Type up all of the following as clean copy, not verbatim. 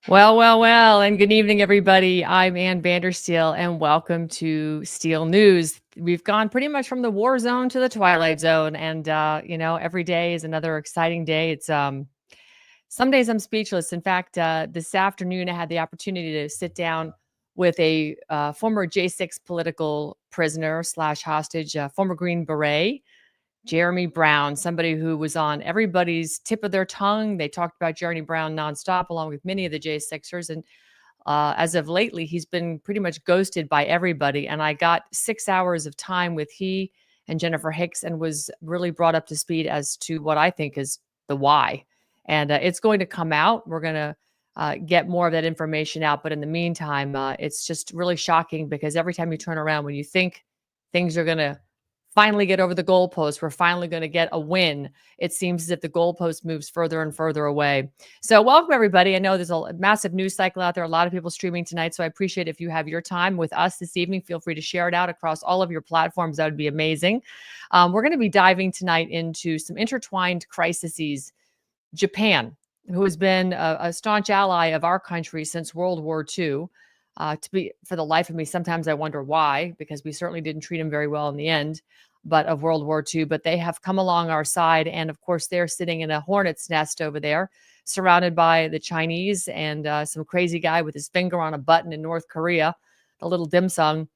Well, and good evening, everybody. I'm Ann Vandersteel, and welcome to Steel News. We've gone pretty much from the war zone to the twilight zone, and every day is another exciting day. It's some days I'm speechless. In fact, this afternoon I had the opportunity to sit down with a former J6 political prisoner slash hostage, former Green Beret. Jeremy Brown, somebody who was on everybody's tip of their tongue. They talked about Jeremy Brown nonstop, along with many of the J6ers. And as of lately, he's been pretty much ghosted by everybody. And I got 6 hours of time with he and Jennifer Hicks and was really brought up to speed as to what I think is the why. And it's going to come out. We're going to get more of that information out. But in the meantime, it's just really shocking because every time you turn around, when you think things are going to finally get over the goalpost, we're finally going to get a win, it seems as if the goalpost moves further and further away. So welcome, everybody. I know there's a massive news cycle out there, a lot of people streaming tonight, so I appreciate if you have your time with us this evening. Feel free to share it out across all of your platforms. That would be amazing. We're going to be diving tonight into some intertwined crises. Japan, who has been a staunch ally of our country since World War II. For the life of me, sometimes I wonder why, because we certainly didn't treat them very well in the end, but of World War II. But they have come along our side, and of course, they're sitting in a hornet's nest over there, surrounded by the Chinese and some crazy guy with his finger on a button in North Korea, the little dim sum.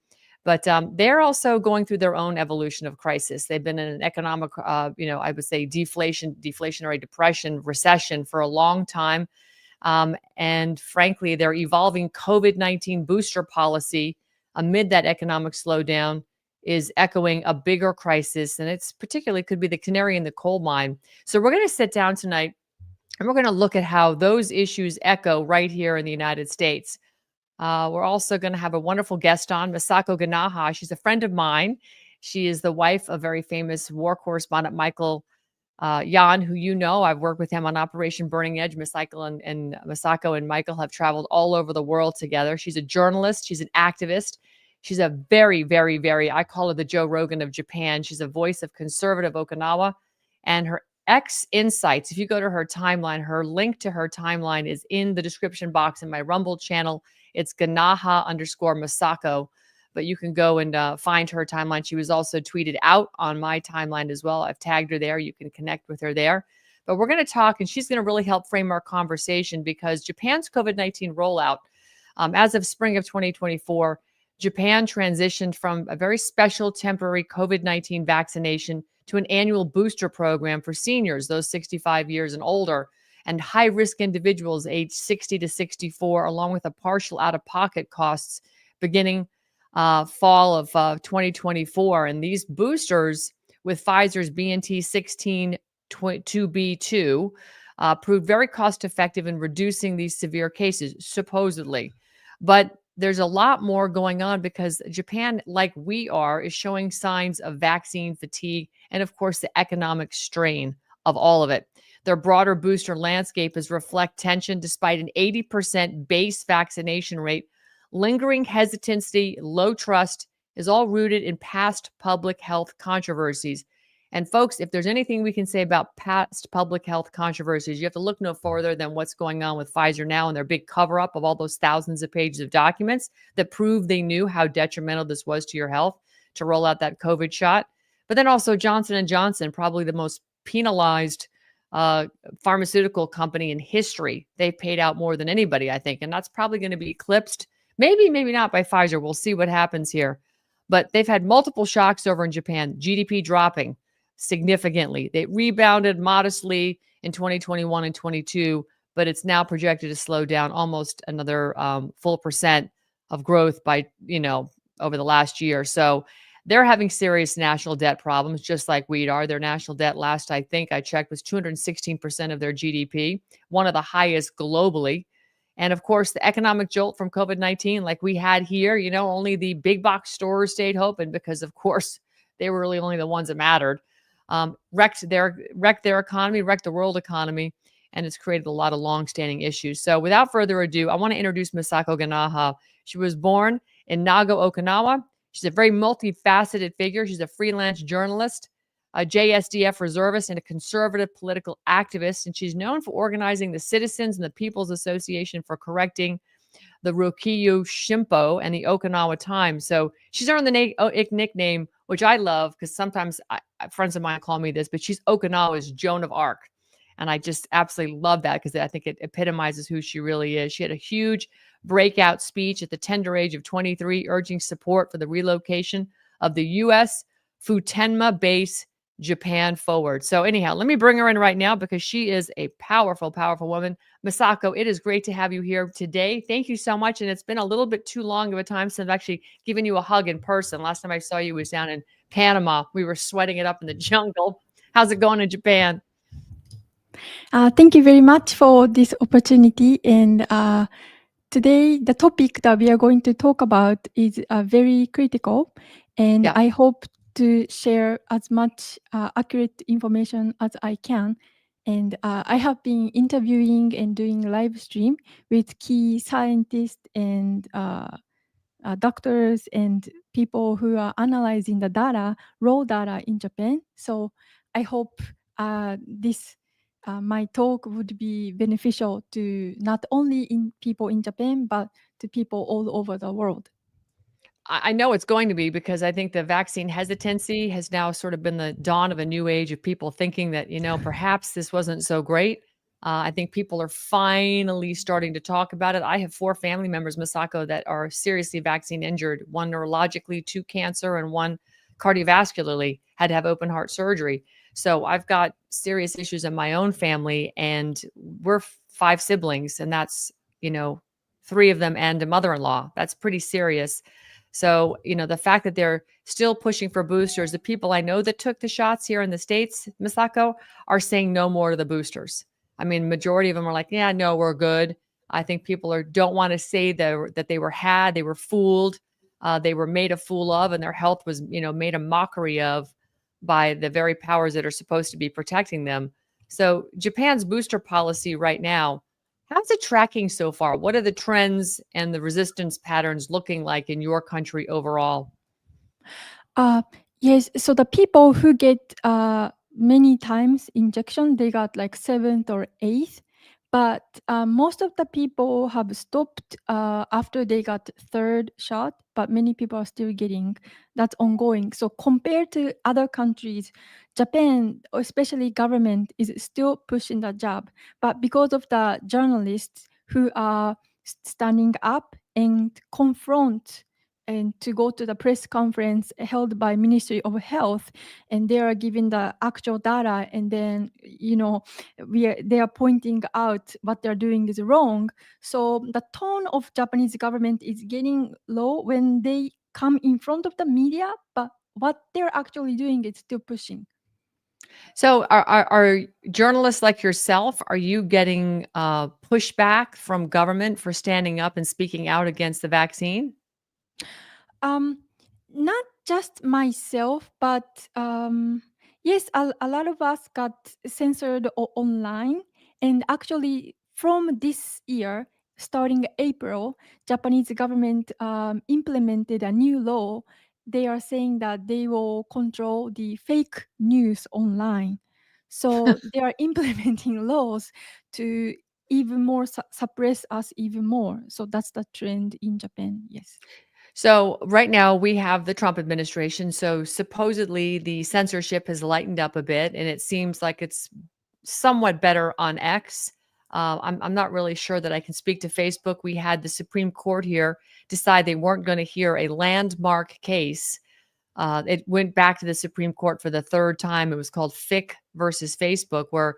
But they're also going through their own evolution of crisis. They've been in an economic, I would say deflationary depression, recession for a long time. And frankly, their evolving COVID-19 booster policy amid that economic slowdown is echoing a bigger crisis. And it's particularly could be the canary in the coal mine. So we're going to sit down tonight and we're going to look at how those issues echo right here in the United States. We're also going to have a wonderful guest on, Masako Ganaha. She's a friend of mine. She is the wife of very famous war correspondent Michael Jan, who you know. I've worked with him on Operation Burning Edge. And Masako and Michael have traveled all over the world together. She's a journalist. She's an activist. She's a very, very, very, I call her the Joe Rogan of Japan. She's a voice of conservative Okinawa. And her X insights, if you go to her timeline, her link to her timeline is in the description box in my Rumble channel. It's Ganaha_Masako. But you can go and find her timeline. She was also tweeted out on my timeline as well. I've tagged her there. You can connect with her there. But we're going to talk, and she's going to really help frame our conversation because Japan's COVID-19 rollout, as of spring of 2024, Japan transitioned from a very special temporary COVID-19 vaccination to an annual booster program for seniors, those 65 years and older, and high-risk individuals aged 60 to 64, along with a partial out-of-pocket costs beginning fall of 2024. And these boosters with Pfizer's BNT162b2 proved very cost effective in reducing these severe cases, supposedly. But there's a lot more going on because Japan, like we are, is showing signs of vaccine fatigue and, of course, the economic strain of all of it. Their broader booster landscape has reflect tension despite an 80% base vaccination rate. Lingering hesitancy, low trust is all rooted in past public health controversies. And folks, if there's anything we can say about past public health controversies, you have to look no further than what's going on with Pfizer now and their big cover-up of all those thousands of pages of documents that prove they knew how detrimental this was to your health to roll out that COVID shot. But then also Johnson & Johnson, probably the most penalized pharmaceutical company in history. They've paid out more than anybody, I think, and that's probably going to be eclipsed. Maybe not by Pfizer. We'll see what happens here. But they've had multiple shocks over in Japan, GDP dropping significantly. They rebounded modestly in 2021 and 22, but it's now projected to slow down almost another full percent of growth by, over the last year. So they're having serious national debt problems, just like we are. Their national debt, last I think I checked, was 216% of their GDP, one of the highest globally. And of course, the economic jolt from COVID-19, like we had here, only the big box stores stayed open because, of course, they were really only the ones that mattered. Wrecked their economy, wrecked the world economy, and it's created a lot of longstanding issues. So without further ado, I want to introduce Masako Ganaha. She was born in Nago, Okinawa. She's a very multifaceted figure. She's a freelance journalist, a JSDF reservist and a conservative political activist. And she's known for organizing the Citizens and the People's Association for Correcting the Rokyu Shimpo and the Okinawa Times. So she's earned the nickname, which I love because sometimes friends of mine call me this, but she's Okinawa's Joan of Arc. And I just absolutely love that because I think it epitomizes who she really is. She had a huge breakout speech at the tender age of 23, urging support for the relocation of the U.S. Futenma base Japan forward. So anyhow, let me bring her in right now because she is a powerful, powerful woman. Masako, it is great to have you here today. Thank you so much. And it's been a little bit too long of a time since I've actually given you a hug in person. Last time I saw you was down in Panama. We were sweating it up in the jungle. How's it going in Japan? Thank you very much for this opportunity. And today, the topic that we are going to talk about is very critical. And I hope to share as much accurate information as I can. And I have been interviewing and doing live stream with key scientists and doctors and people who are analyzing the data, raw data in Japan. So I hope this my talk would be beneficial to not only in people in Japan, but to people all over the world. I know it's going to be because I think the vaccine hesitancy has now sort of been the dawn of a new age of people thinking that, perhaps this wasn't so great. I think people are finally starting to talk about it. I have 4 family members, Masako, that are seriously vaccine injured, one neurologically, 2 cancer, and 1 cardiovascularly, had to have open heart surgery. So I've got serious issues in my own family, and we're 5 siblings, and that's, 3 of them and a mother-in-law. That's pretty serious. So, the fact that they're still pushing for boosters, the people I know that took the shots here in the States, Masako, are saying no more to the boosters. I mean, majority of them are like, yeah, no, we're good. I think people don't want to say that they were fooled, they were made a fool of, and their health was, made a mockery of by the very powers that are supposed to be protecting them. So Japan's booster policy right now, how's it tracking so far? What are the trends and the resistance patterns looking like in your country overall? Yes, so the people who get many times injection, they got like 7th or 8th. But most of the people have stopped after they got 3rd shot, but many people are still getting that's ongoing. So compared to other countries, Japan, especially government, is still pushing the jab. But because of the journalists who are standing up and confront and to go to the press conference held by Ministry of Health, and they are giving the actual data, and then they are pointing out what they're doing is wrong. So the tone of Japanese government is getting low when they come in front of the media, but what they're actually doing is still pushing. So are journalists like yourself, are you getting pushback from government for standing up and speaking out against the vaccine? Not just myself, but yes, a lot of us got censored online. And actually, from this year, starting April, Japanese government implemented a new law. They are saying that they will control the fake news online. So they are implementing laws to even more suppress us even more. So that's the trend in Japan. Yes. So right now we have the Trump administration. So supposedly the censorship has lightened up a bit, and it seems like it's somewhat better on X. I'm not really sure that I can speak to Facebook. We had the Supreme Court here decide they weren't going to hear a landmark case. It went back to the Supreme Court for the 3rd time. It was called Fick versus Facebook, where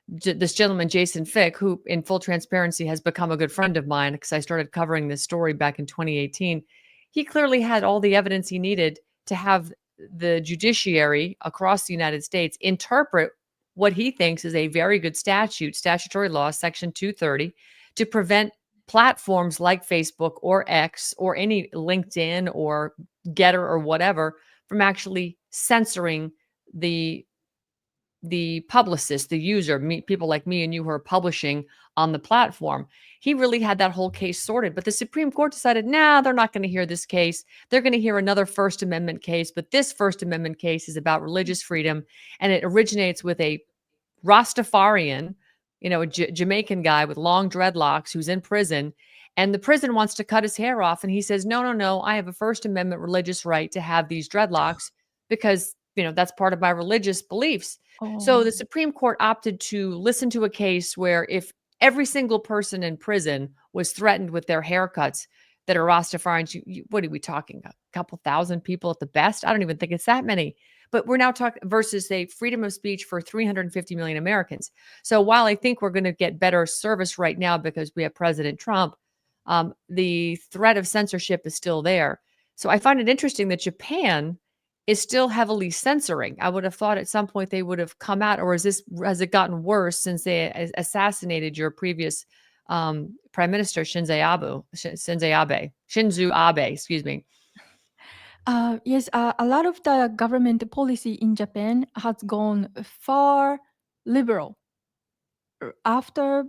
this gentleman, Jason Fick, who in full transparency has become a good friend of mine because I started covering this story back in 2018. He clearly had all the evidence he needed to have the judiciary across the United States interpret what he thinks is a very good statutory law, Section 230, to prevent platforms like Facebook or X or any LinkedIn or Getter or whatever from actually censoring the the publicist, the user, people like me and you who are publishing on the platform. He really had that whole case sorted. But the Supreme Court decided, nah, they're not going to hear this case. They're going to hear another First Amendment case. But this First Amendment case is about religious freedom, and it originates with a Rastafarian, a Jamaican guy with long dreadlocks who's in prison. And the prison wants to cut his hair off. And he says, no, no, no, I have a First Amendment religious right to have these dreadlocks because, that's part of my religious beliefs. So the Supreme Court opted to listen to a case where if every single person in prison was threatened with their haircuts that are Rastafarians, what are we talking? A couple thousand people at the best? I don't even think it's that many. But we're now talking versus, say, freedom of speech for 350 million Americans. So while I think we're going to get better service right now because we have President Trump, the threat of censorship is still there. So I find it interesting that Japan is still heavily censoring. I would have thought at some point they would have come out, or has it gotten worse since they assassinated your previous Prime Minister Shinzo Abe, excuse me. Yes, a lot of the government policy in Japan has gone far liberal. After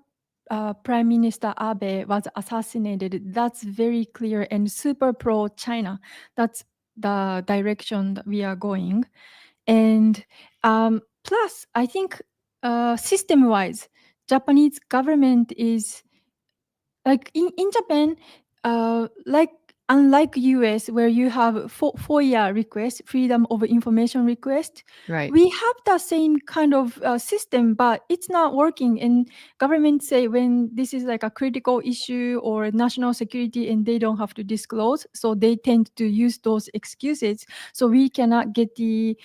Prime Minister Abe was assassinated, that's very clear and super pro-China. That's the direction that we are going. And plus, I think system-wise, Japanese government is like in Japan, like unlike US where you have FOIA request, freedom of information request, Right. we have the same kind of system, but it's not working. And government say when this is like a critical issue or national security and they don't have to disclose, so they tend to use those excuses. So we cannot get the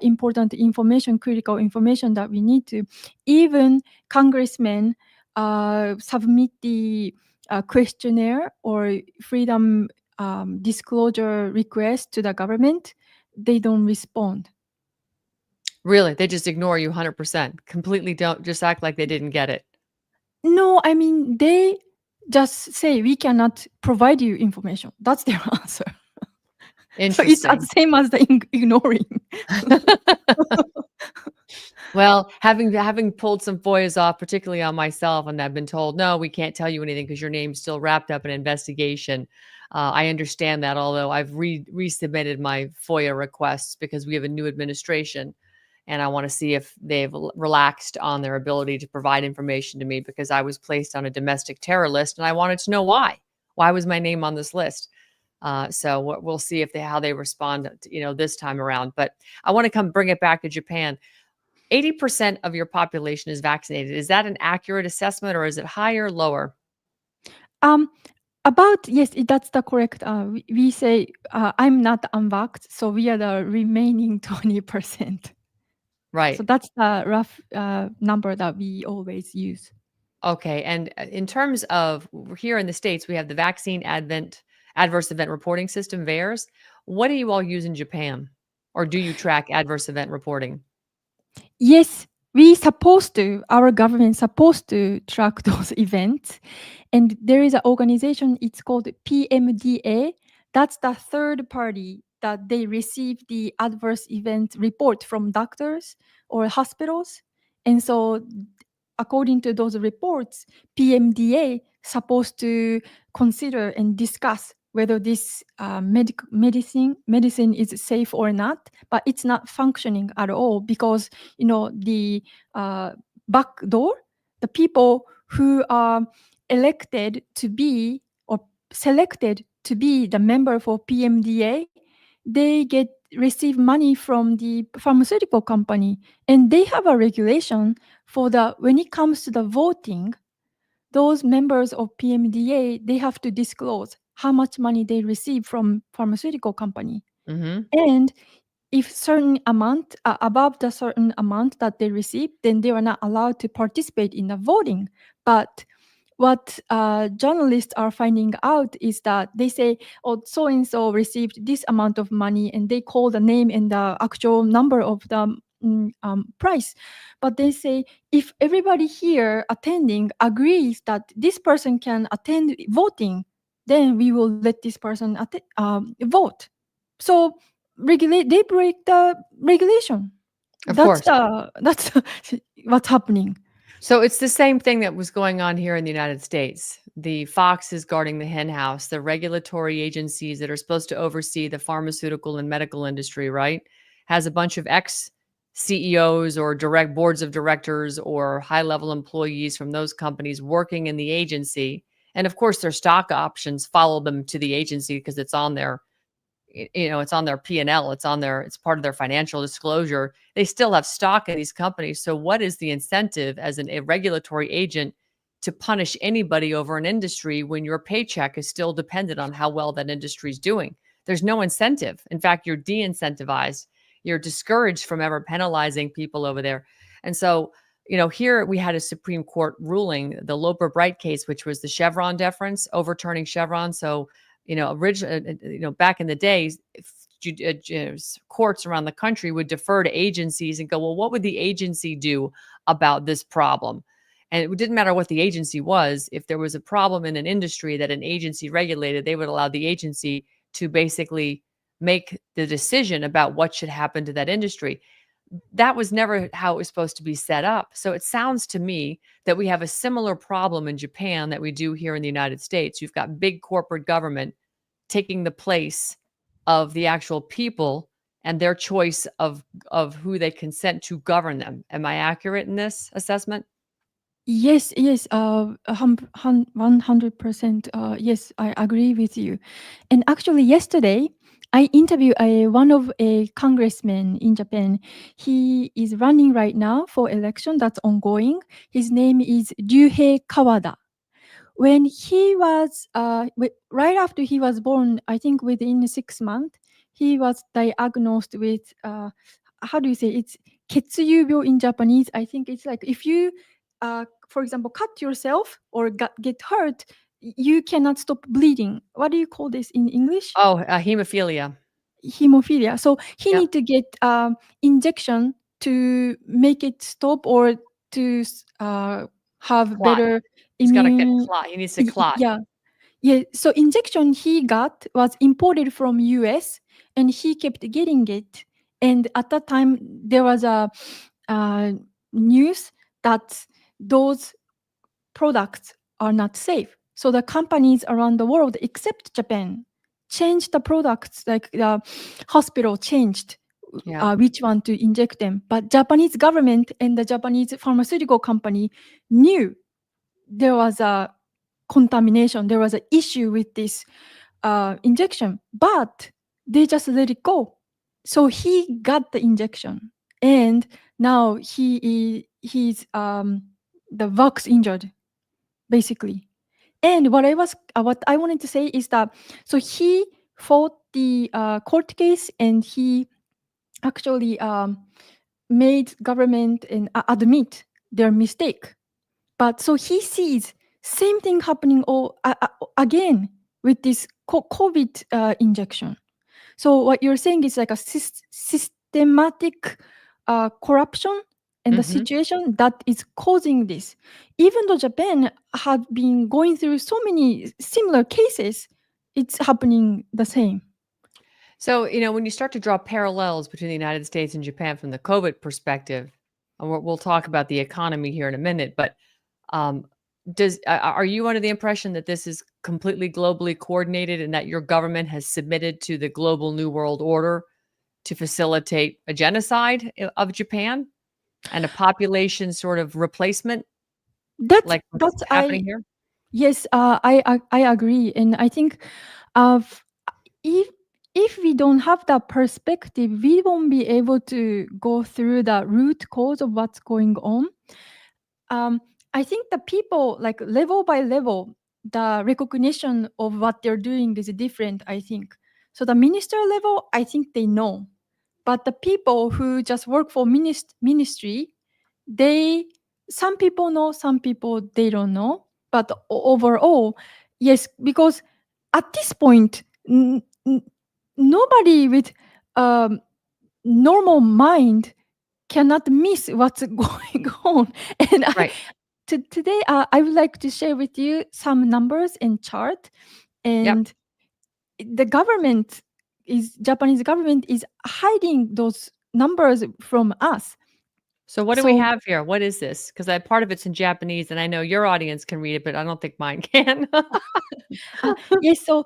important information, critical information that we need to. Even congressmen submit the questionnaire or freedom disclosure request to the government, they don't respond. Really? They just ignore you 100%. Completely don't just act like they didn't get it. No, I mean, they just say we cannot provide you information. That's their answer. So it's the same as the ignoring. Well, having pulled some FOIAs off, particularly on myself, and I've been told, no, we can't tell you anything because your name's still wrapped up in investigation. I understand that, although I've resubmitted my FOIA requests because we have a new administration, and I want to see if they've relaxed on their ability to provide information to me because I was placed on a domestic terror list, and I wanted to know why. Why was my name on this list? So we'll see how they respond, this time around. But I want to bring it back to Japan. 80% of your population is vaccinated. Is that an accurate assessment or is it higher, lower? Yes, that's the correct. We say I'm not unvaxxed, so we are the remaining 20%. Right. So that's the rough number that we always use. Okay. And in terms of here in the States, we have the Vaccine Adverse Event Reporting System, VAERS. What do you all use in Japan? Or do you track adverse event reporting? Yes, our government supposed to track those events. And there is an organization, it's called PMDA. That's the third party that they receive the adverse event report from doctors or hospitals. And so according to those reports, PMDA supposed to consider and discuss whether this medicine is safe or not, but it's not functioning at all because the back door, the people who are elected to be or selected to be the member for PMDA, they receive money from the pharmaceutical company, and they have a regulation for when it comes to the voting, those members of PMDA, they have to disclose how much money they receive from pharmaceutical company. Mm-hmm. And if certain amount, above the certain amount that they receive, then they are not allowed to participate in the voting. But what journalists are finding out is that they say, oh, so-and-so received this amount of money, and they call the name and the actual number of the price. But they say, if everybody here attending agrees that this person can attend voting, then we will let this person vote. So they break the regulation. Of That's course. that's what's happening. So it's the same thing that was going on here in the United States. The fox is guarding the hen house. The regulatory agencies that are supposed to oversee the pharmaceutical and medical industry, right, has a bunch of ex CEOs or direct boards of directors or high level employees from those companies working in the agency. And of course, their stock options follow them to the agency because it's on their it's on their P&L, it's part of their financial disclosure. They still have stock in these companies. So what is the incentive as a regulatory agent to punish anybody over an industry when your paycheck is still dependent on how well that industry is doing? There's no incentive. In fact, you're de-incentivized. You're discouraged from ever penalizing people over there. And so, here we had a Supreme Court ruling, the Loper Bright case, which was the Chevron deference, overturning Chevron. So originally, back in the days, courts around the country would defer to agencies and go, well, what would the agency do about this problem? And it didn't matter what the agency was. If there was a problem in an industry that an agency regulated, they would allow the agency to basically make the decision about what should happen to that industry. That was never how it was supposed to be set up. So it sounds to me that we have a similar problem in Japan that we do here in the United States. You've got big corporate government taking the place of the actual people and their choice of who they consent to govern them. Am I accurate in this assessment? Yes, yes, 100%. Yes, I agree with you. And actually, yesterday, I interviewed one of a congressman in Japan. He is running right now for election that's ongoing. His name is Ryuhei Kawada. When he was, right after he was born, I think within 6 months, he was diagnosed with, how do you say, it's ketsuyu in Japanese. I think it's like if you, for example, cut yourself or get hurt, you cannot stop bleeding. What do you call this in English? Oh, hemophilia. Hemophilia. So he Yep. need to get injection to make it stop or to have Clot. better He's got to get immune. clot. He needs to clot. Yeah, yeah. So injection he got was imported from US, and he kept getting it. And at that time, there was a news that those products are not safe. So the companies around the world, except Japan, changed the products. Like the hospital changed Yeah. which one to inject them. But Japanese government and the Japanese pharmaceutical company knew there was a contamination, there was an issue with this injection, but they just let it go. So he got the injection, and now he's the wax injured, basically. And what I wanted to say is that so he fought the court case, and he actually made government and admit their mistake. But so he sees same thing happening again with this COVID injection. So what you're saying is like a systematic corruption and the situation that is causing this. Even though Japan had been going through so many similar cases, it's happening the same. So, when you start to draw parallels between the United States and Japan from the COVID perspective, and we'll talk about the economy here in a minute, but um, are you under the impression that this is completely globally coordinated and that your government has submitted to the global New World Order to facilitate a genocide of Japan and a population sort of replacement, like what's That's happening here? yes, I agree, and I think of if if we don't have that perspective, we won't be able to go through the root cause of what's going on. I think the people, like level by level, the recognition of what they're doing is different. I think so. The minister level, I think they know, but the people who just work for ministry, they some people know, some people they don't know. But overall, yes, because at this point, nobody with normal mind cannot miss what's going on. And Right. today, I would like to share with you some numbers and chart. Yep. And the Japanese government is hiding those numbers from us. So what do we So have here? What is this? Because part of it's in Japanese, and I know your audience can read it, but I don't think mine can. yes, so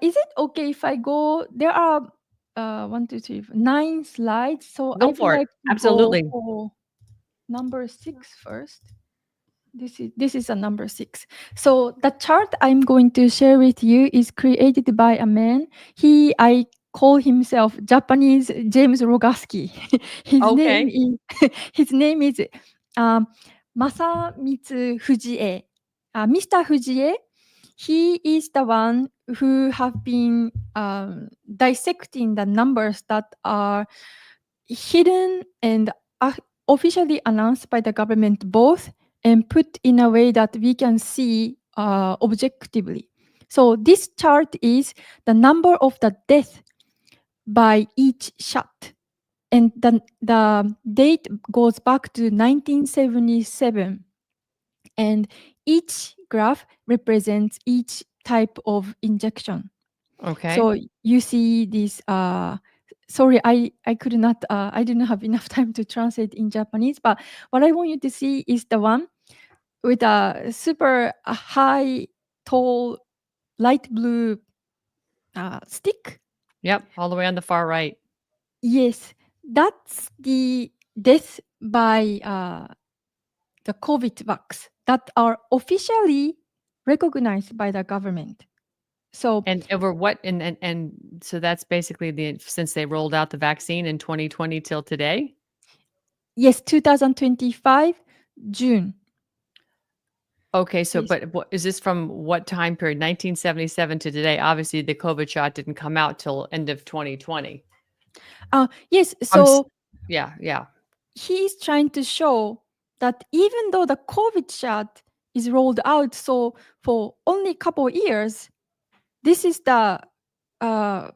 is it okay if I go? There are 1, 2, 3, 9 slides. So I Go would for it. like to go Absolutely. for number 6 first. This is a number 6. So the chart I'm going to share with you is created by a man. I call himself Japanese James Rogaski. his name Okay. is his name is um, Masamitsu Fujie. Mr. Fujie, he is the one who have been dissecting the numbers that are hidden and officially announced by the government both, and put in a way that we can see objectively. So this chart is the number of the death by each shot, and the date goes back to 1977, and each graph represents each type of injection. Okay. So you see this. Sorry, I could not. I didn't have enough time to translate in Japanese. But what I want you to see is the one with a super high, tall, light blue stick. Yep. All the way on the far right. Yes, that's the death by the COVID vax that are officially recognized by the government. So And over what? And so that's basically since they rolled out the vaccine in 2020 till today. yes, 2025 June. Okay. So, Yes. but what is this from? What time period? 1977 to today. Obviously, the COVID shot didn't come out till end of 2020. Yes, I'm. so Yeah. Yeah. he is trying to show that even though the COVID shot is rolled out so for only a couple years, this is the uh,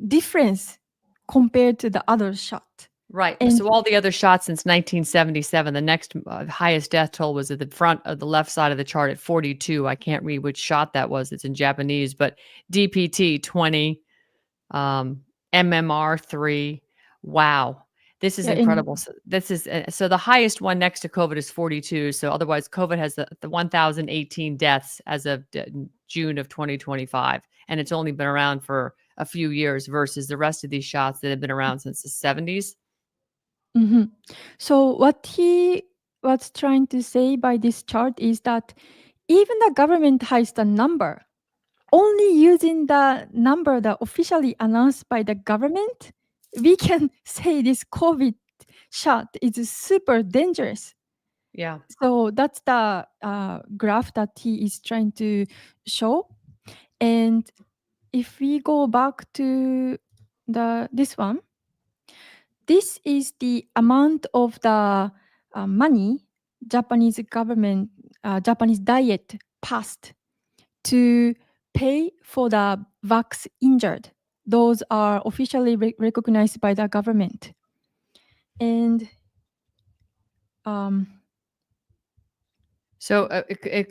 difference compared to the other shot. Right. And So all the other shots since 1977, the next highest death toll was at the front of the left side of the chart at 42. I can't read which shot that was. It's in Japanese, but DPT 20, MMR 3. Wow. This is yeah, and incredible. So the highest one next to COVID is 42. So otherwise COVID has the 1,018 deaths as of June of 2025, and it's only been around for a few years versus the rest of these shots that have been around since the 70s. mhm. So what he was trying to say by this chart is that even the government has the number. Only using the number that officially announced by the government, we can say this COVID shot is super dangerous. Yeah. So that's the graph that he is trying to show. And if we go back to this one, this is the amount of the money Japanese government, Japanese diet passed to pay for the vax injured. Those are officially recognized by the government. And So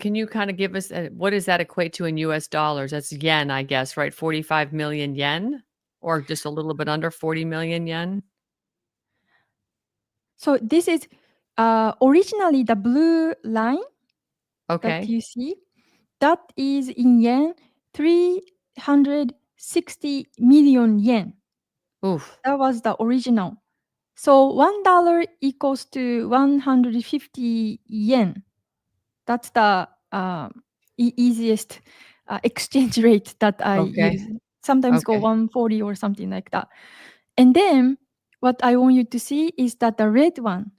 can you kind of give us what does that equate to in US dollars? That's yen, I guess, right? 45 million yen or just a little bit under 40 million yen? so this is originally the blue line that Okay. you see. That is in yen, 360 million yen. Oof. That was the original. So $1 equals to 150 yen. That's the easiest exchange rate that I Okay. use. Sometimes go Okay. 140 or something like that. And then what I want you to see is that the red one,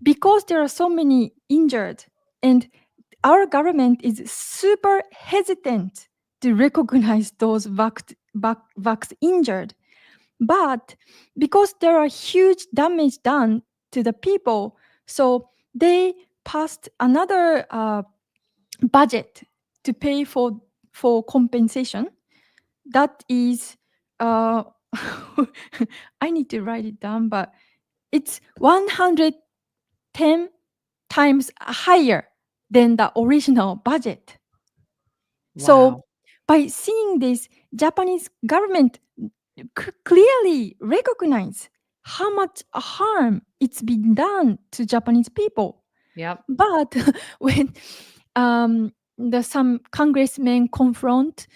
because there are so many injured, and our government is super hesitant to recognize those vax injured. But because there are huge damage done to the people, so they passed another budget to pay for compensation. That is, I need to write it down, but it's 110 times higher than the original budget. So Wow. by seeing this, Japanese government clearly recognize how much harm it's been done to Japanese people. Yep. But when some congressmen confront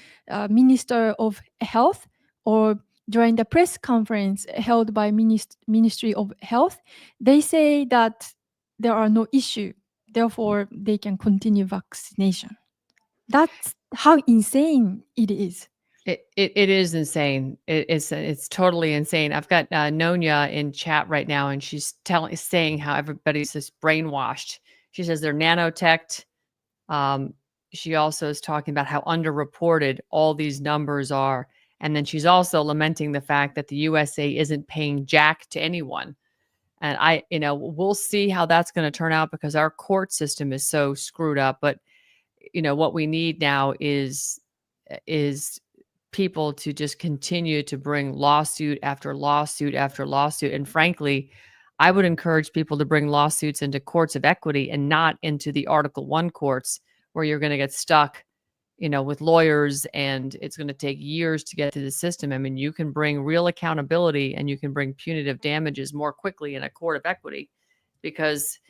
Minister of Health, or during the press conference held by Ministry of Health, they say that there are no issue, therefore they can continue vaccination. That's how insane it is. It is insane. It's totally insane. I've got Nonya in chat right now, and she's saying how everybody's just brainwashed. She says they're nanotech. Um, she also is talking about how underreported all these numbers are, and then she's also lamenting the fact that the USA isn't paying jack to anyone. And we'll see how that's going to turn out because our court system is so screwed up. But what we need now is people to just continue to bring lawsuit after lawsuit after lawsuit. And frankly, I would encourage people to bring lawsuits into courts of equity and not into the Article 1 courts where you're going to get stuck, with lawyers, and it's going to take years to get through the system. I mean, you can bring real accountability and you can bring punitive damages more quickly in a court of equity because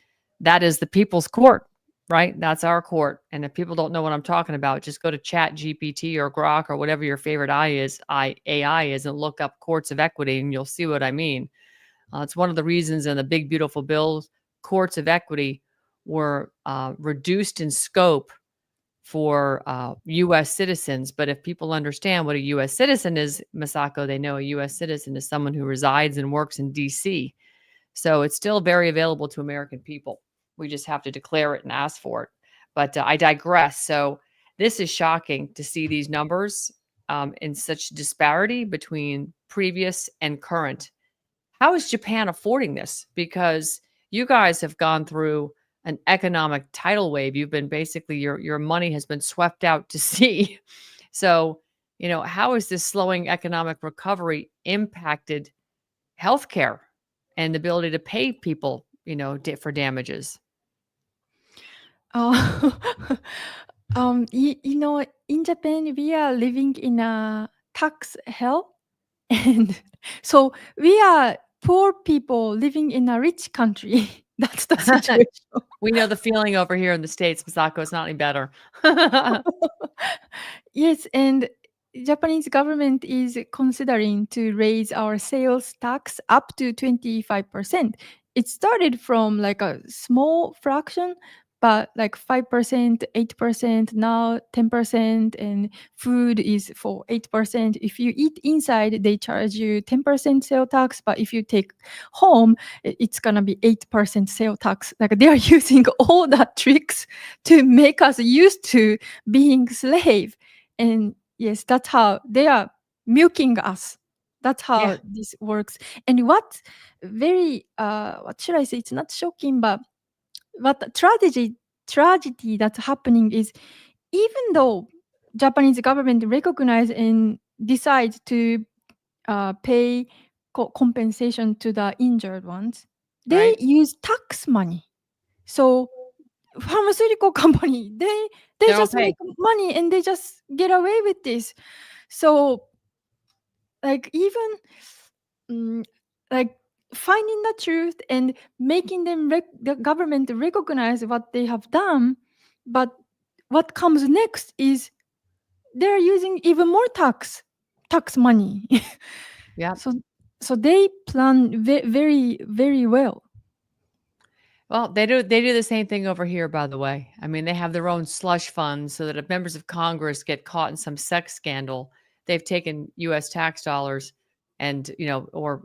that is the people's court, right? That's our court. And if people don't know what I'm talking about, just go to Chat GPT or Grok or whatever your favorite AI is and look up courts of equity and you'll see what I mean. It's one of the reasons in the big, beautiful bill, courts of equity were reduced in scope for U.S. citizens. But if people understand what a U.S. citizen is, Masako, they know a U.S. citizen is someone who resides and works in D.C. So it's still very available to American people. We just have to declare it and ask for it. But I digress. So this is shocking to see these numbers in such disparity between previous and current. How is Japan affording this? Because you guys have gone through an economic tidal wave. You've been basically your money has been swept out to sea. So, how is this slowing economic recovery impacted healthcare and the ability to pay people, for damages? Uh, in Japan, we are living in a tax hell. And so we are poor people living in a rich country. That's the situation. We know the feeling over here in the States, Masako. It's not any better. Yes, and Japanese government is considering to raise our sales tax up to 25%. It started from like a small fraction, but like 5%, 8%, now 10%, and food is for 8%. If you eat inside, they charge you 10% sale tax, but if you take home, it's gonna be 8% sale tax. Like they are using all the tricks to make us used to being slave. And yes, that's how they are milking us. That's how Yeah. this works. And what should I say? It's not shocking, but what tragedy that's happening is, even though Japanese government recognize and decide to pay compensation to the injured ones, they Right. use tax money. So pharmaceutical company, they They don't just pay. make money and they just get away with this. So like even like finding the truth and making the government recognize what they have done, but what comes next is they're using even more tax money. Yeah. so so they plan very very well. Well, they do the same thing over here, by the way. I mean, they have their own slush funds so that if members of Congress get caught in some sex scandal, they've taken US tax dollars and, or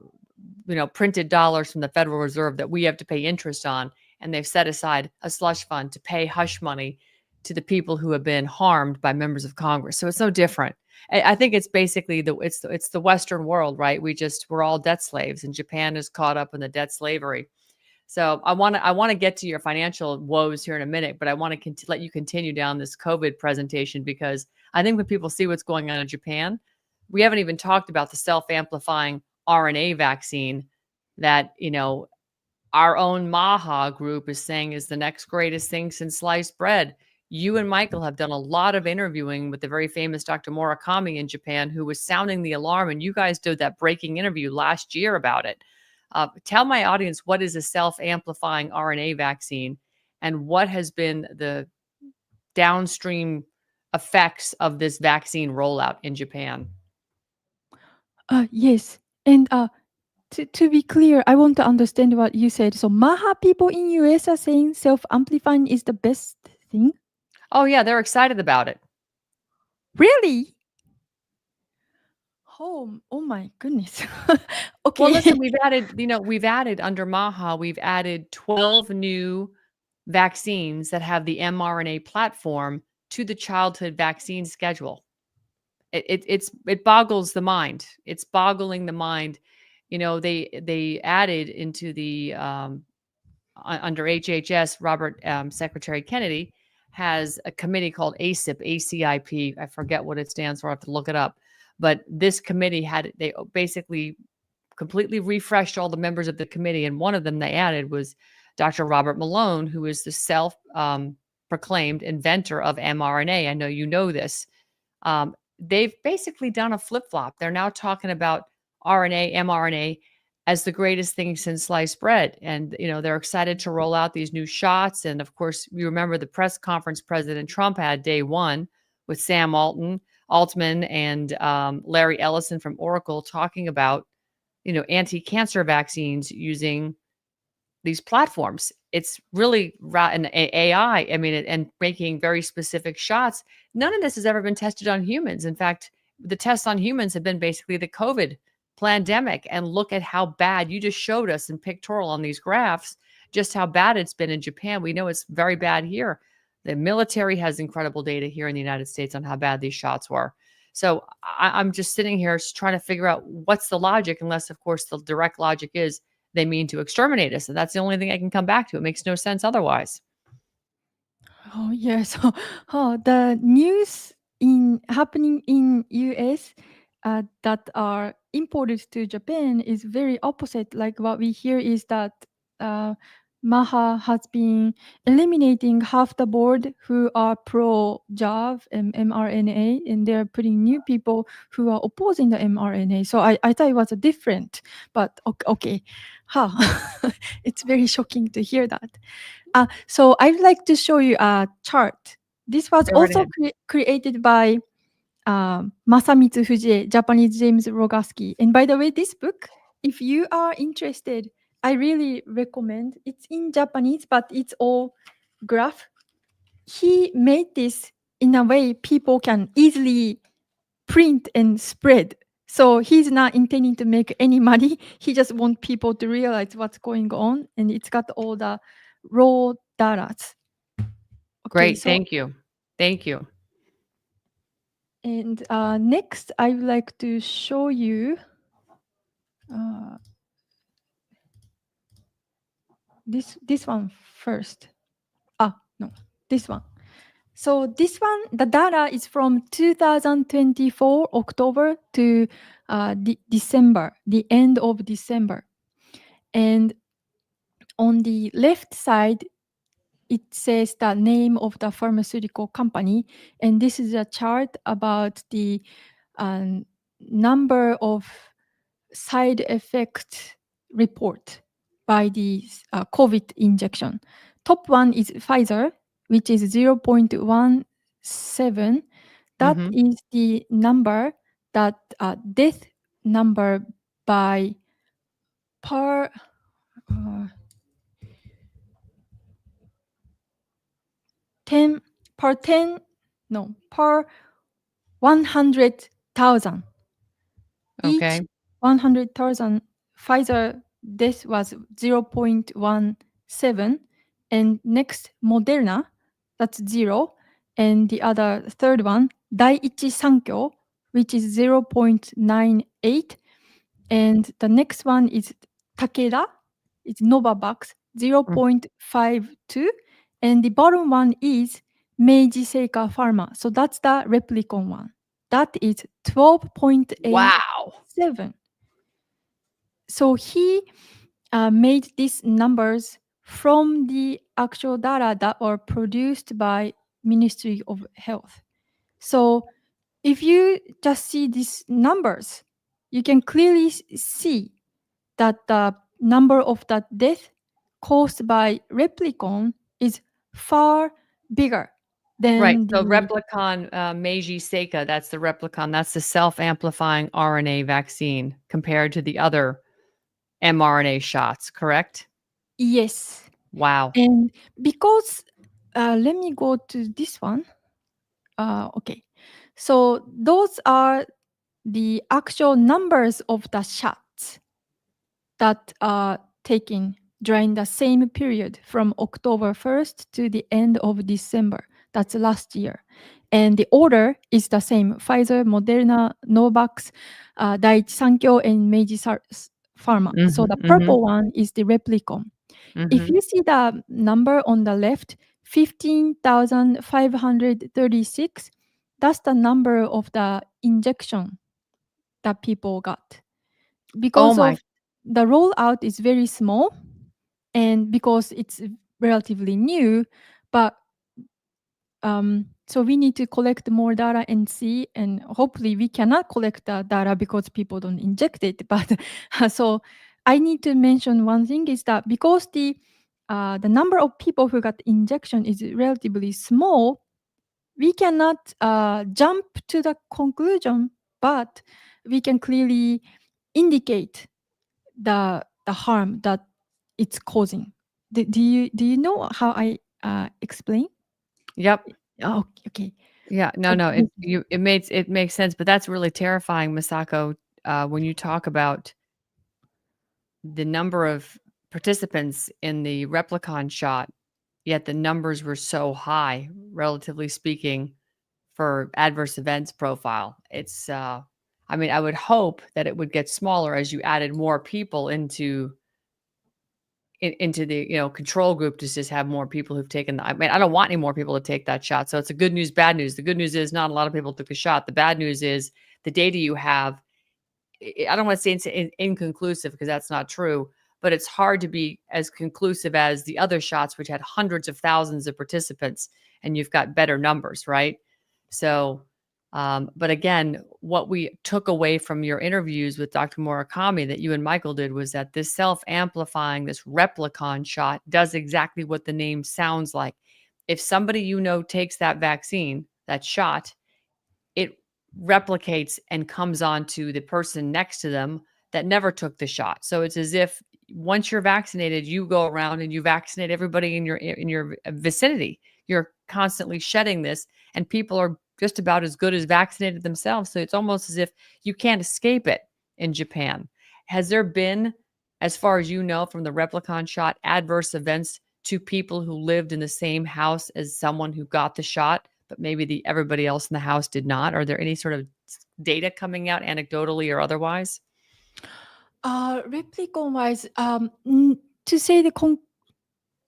printed dollars from the Federal Reserve that we have to pay interest on, and they've set aside a slush fund to pay hush money to the people who have been harmed by members of Congress. So it's no different. I think it's basically it's the Western world, right? We're all debt slaves, and Japan is caught up in the debt slavery. So I want to get to your financial woes here in a minute, but I want to let you continue down this COVID presentation because I think when people see what's going on in Japan, we haven't even talked about the self-amplifying RNA vaccine that our own Maha group is saying is the next greatest thing since sliced bread. You and Michael have done a lot of interviewing with the very famous Dr. Murakami in Japan, who was sounding the alarm, and you guys did that breaking interview last year about it. Tell my audience, what is a self-amplifying RNA vaccine, and what has been the downstream effects of this vaccine rollout in Japan? Yes. And to be clear, I want to understand what you said. So Maha people in US are saying self-amplifying is the best thing? Oh yeah, they're excited about it. Really? Oh my goodness. Well, Okay. listen, we've added under MAHA, we've added 12 new vaccines that have the mRNA platform to the childhood vaccine schedule. It boggles the mind. It's boggling the mind. They added into the under HHS, Robert Secretary Kennedy has a committee called ACIP, ACIP. I forget what it stands for. I have to look it up. But this committee they basically completely refreshed all the members of the committee. And one of them they added was Dr. Robert Malone, who is the self proclaimed inventor of mRNA. I know you know this. They've basically done a flip flop. They're now talking about RNA, mRNA as the greatest thing since sliced bread. And, they're excited to roll out these new shots. And of course, you remember the press conference President Trump had day one with Sam Altman and Larry Ellison from Oracle talking about, anti-cancer vaccines using these platforms. It's really an AI. I mean, and making very specific shots. None of this has ever been tested on humans. In fact, the tests on humans have been basically the COVID pandemic. And look at how bad you just showed us in pictorial on these graphs, just how bad it's been in Japan. We know it's very bad here. The military has incredible data here in the United States on how bad these shots were. So I'm just sitting here trying to figure out what's the logic, unless, of course, the direct logic is they mean to exterminate us. And that's the only thing I can come back to. It makes no sense otherwise. Oh yes. The news happening in US that are imported to Japan is very opposite. Like what we hear is that Maha has been eliminating half the board who are pro JAV and mRNA, and they're putting new people who are opposing the mRNA. So I thought it was a different, but okay. It's very shocking to hear that. So I'd like to show you a chart. This was Go right also ahead. created by Masamitsu Fujie, Japanese James Rogaski. And by the way, this book, if you are interested, I really recommend. It's in Japanese, but it's all graph. He made this in a way people can easily print and spread. So he's not intending to make any money. He just wants people to realize what's going on, and it's got all the raw data. Okay, Great. so Thank you. Thank you. and next I would like to show you this one first. No, this one. So this one, the data is from 2024 October to December, the end of December. And on the left side, it says the name of the pharmaceutical company. And this is a chart about the number of side effect report by the COVID injection. Top one is Pfizer, which is 0.17. That is the number that death number by per 10 per 10 no per 100,000. Okay. Each 100,000 Pfizer death was 0.17, and next Moderna, that's 0, and the other third one Daiichi Sankyo, which is 0.98, and the next one is Takeda, it's Novavax, 0.52, and the bottom one is Meiji Seika Pharma. So that's the replicon one. That is 12.87. Wow. So he made these numbers from the actual data that were produced by Ministry of Health. So if you just see these numbers, you can clearly see that the number of the death caused by replicon is far bigger Right. than So the Replicon Meiji Seika, that's the Replicon. That's the self-amplifying RNA vaccine compared to the other mRNA shots, correct? yes. Wow. And because let me go to this one. Okay. So those are the actual numbers of the shots that are taken during the same period from October 1st to the end of December. That's last year. And the order is the same: Pfizer, Moderna, Novavax, Daiichi Sankyo, and Meiji Pharma. So the Mhm, mhm, purple one is the Replicon. If mhm. you see the number on the left, 15,536, that's the number of the injection that people got. Oh Because my. of the rollout is very small and because it's relatively new, but so we need to collect more data and see, and hopefully we cannot collect the data because people don't inject it. But so I need to mention one thing is that because the number of people who got injection is relatively small, we cannot jump to the conclusion, but we can clearly indicate the harm that it's causing. Do you know how I explain? Yep. Oh, okay. Yeah. No, no. It makes sense, but that's really terrifying, Masako, when you talk about the number of participants in the Replicon shot, yet the numbers were so high, relatively speaking, for adverse events profile. I mean, I would hope that it would get smaller as you added more people into the control group to just have more people who've taken I mean, I don't want any more people to take that shot. So it's a good news, bad news. The good news is not a lot of people took the shot. The bad news is the data you have I don't want to say it's inconclusive because that's not true, but it's hard to be as conclusive as the other shots, which had hundreds of thousands of participants, and you've got better numbers, right? So, but again, what we took away from your interviews with Dr. Murakami that you and Michael did was that this self-amplifying, this replicon shot does exactly what the name sounds like. If somebody takes that vaccine, that shot, it replicates and comes on to the person next to them that never took the shot. So it's as if once you're vaccinated, you go around and you vaccinate everybody in your vicinity. You're constantly shedding this, and people are just about as good as vaccinated themselves. So it's almost as if you can't escape it in Japan. Has there been, as far as you know, from the replicon shot, adverse events to people who lived in the same house as someone who got the shot, but maybe everybody else in the house did not? Are there any sort of data coming out anecdotally or otherwise? Replicon wise, to say the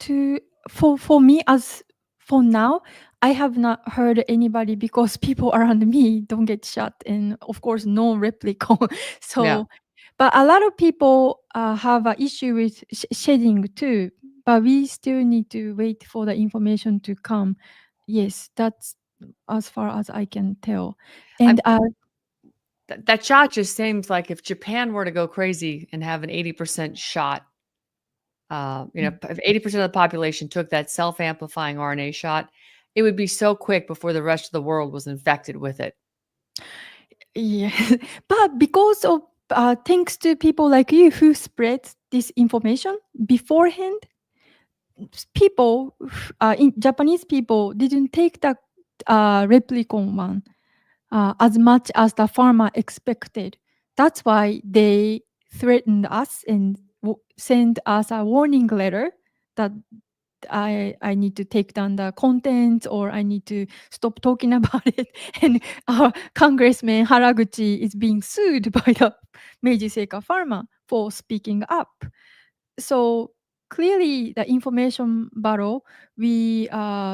to for me as for now, I have not heard anybody because people around me don't get shot, and of course, no Replicon. Yeah. So, but a lot of people have an issue with shedding too. But we still need to wait for the information to come. Yes, that's as far as I can tell. I'm And that shot just seems like if Japan were to go crazy and have an 80% shot, if 80% of the population took that self-amplifying RNA shot, it would be so quick before the rest of the world was infected with it. yeah, but because of thanks to people like you who spread this information beforehand, people, in Japanese people didn't take the replicon one as much as the pharma expected. That's why they threatened us and sent us a warning letter that I need to take down the content or I need to stop talking about it. And our Congressman Haraguchi is being sued by the Meiji Seika Pharma for speaking up. So clearly, the information battle, we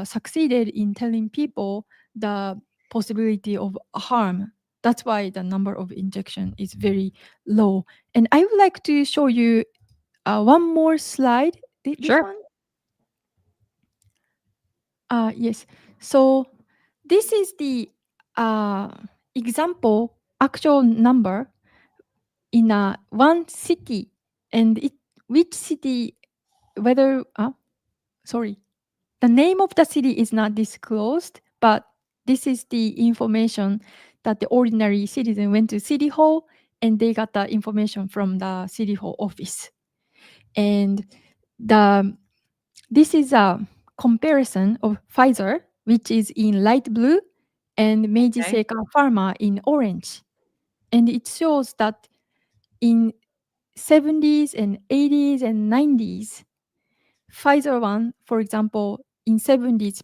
succeeded in telling people the possibility of harm. That's why the number of injection is very low. And I would like to show you one more slide. This Sure. one. Yes. So this is the example actual number in one city, and which city, whether, sorry, the name of the city is not disclosed, but this is the information that the ordinary citizen went to City Hall and they got the information from the City Hall office. And this is a comparison of Pfizer, which is in light blue, and Meiji Okay. Seika Pharma in orange. And it shows that in 70s and 80s and 90s, Pfizer one, for example, in 70s,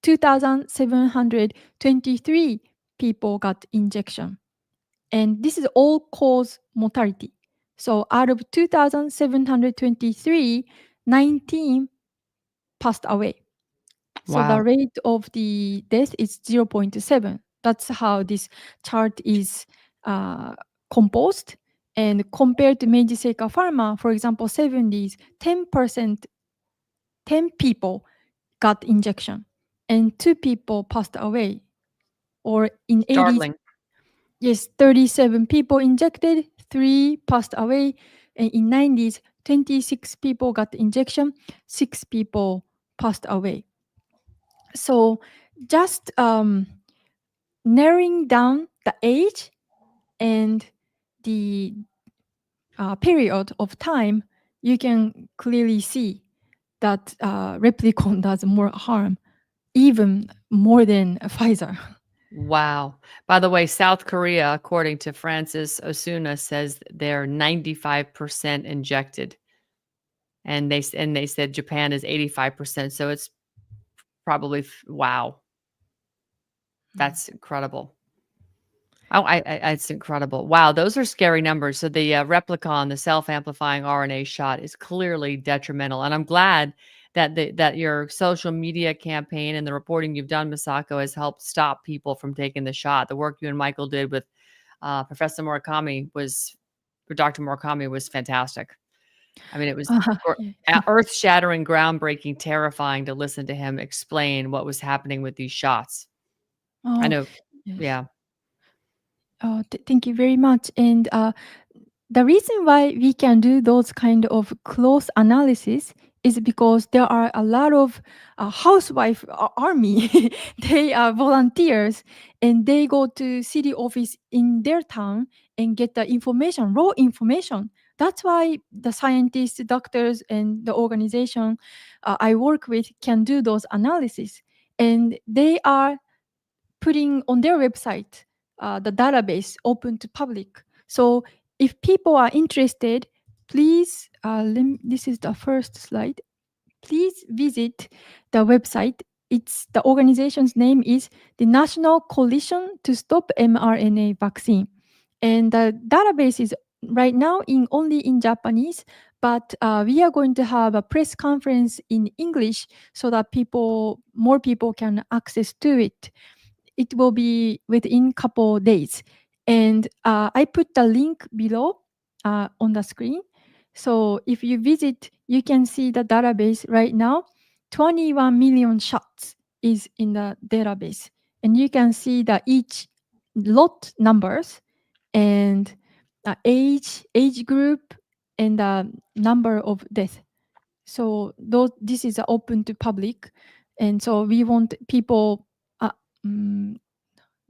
2,723 people got injection. And this is all cause mortality. So out of 2,723, 19 passed away. So the Wow. rate of the death is 0.7. That's how this chart is composed. And compared to Meiji Seika Pharma, for example, 70s, 10%, 10 people got injection and 2 people passed away. Or in 80s, Startling. yes, 37 people injected, 3 passed away. And in 90s, 26 people got injection, 6 people passed away. So just narrowing down the age and the period of time, you can clearly see that Replicon does more harm, even more than Pfizer. Wow. By the way, South Korea, according to Francis Osuna, says they're 95% injected. And they said Japan is 85%. So it's probably wow. That's incredible. Oh, it's incredible. Wow, those are scary numbers. So the replicon, the self-amplifying RNA shot, is clearly detrimental. And I'm glad that that your social media campaign and the reporting you've done, Masako, has helped stop people from taking the shot. The work you and Michael did with Professor Murakami or Dr. Murakami was fantastic. I mean, it was Yeah. earth-shattering, groundbreaking, terrifying to listen to him explain what was happening with these shots. I Oh, know. yes. Yeah. Oh, thank you very much. And the reason why we can do those kind of close analysis is because there are a lot of housewife army. They are volunteers and they go to city office in their town and get the information, raw information. That's why the scientists, doctors, and the organization I work with can do those analysis. And they are putting on their website the database open to public. So if people are interested, please, this is the first slide. Please visit the website. The organization's name is the National Coalition to Stop mRNA Vaccine. And the database is right now only in Japanese, but we are going to have a press conference in English so that more people can access to it. It will be within couple days. And I put the link below on the screen. So if you visit, you can see the database right now. 21 million shots is in the database. And you can see the each lot numbers and age group, and the number of death. So this is open to public. And so we want people,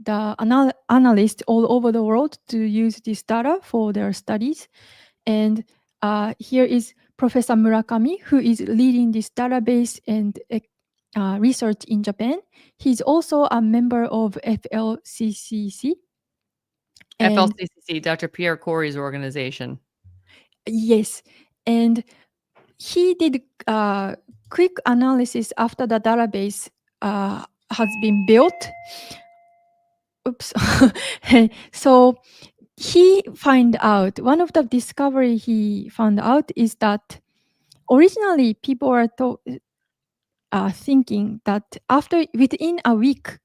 the analysts all over the world to use this data for their studies. And here is Professor Murakami, who is leading this database and research in Japan. He's also a member of FLCCC. And FLCCC, Dr. Pierre Corey's organization. yes, and he did quick analysis after the database has been built. Oops. So he found out, one of the discovery he found out is that originally people are thinking that within a week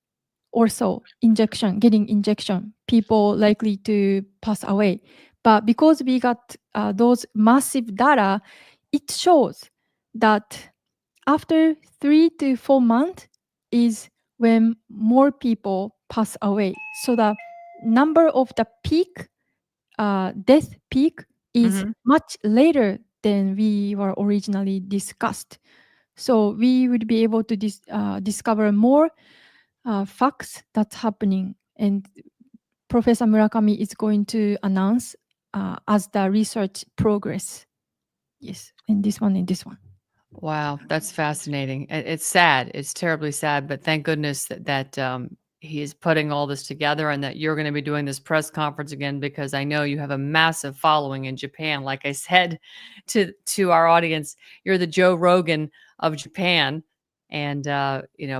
or so getting injection, people likely to pass away. But because we got those massive data, it shows that after 3 to 4 months is when more people pass away. So the number of the peak, death peak, is much later than we were originally discussed. So we would be able to discover more facts that's happening, and Professor Murakami is going to announce as the research progress. Yes, and this one and this one. Wow, that's fascinating. It's sad. It's terribly sad, but thank goodness that he is putting all this together and that you're going to be doing this press conference again, because I know you have a massive following in Japan. Like I said to our audience, you're the Joe Rogan of Japan. And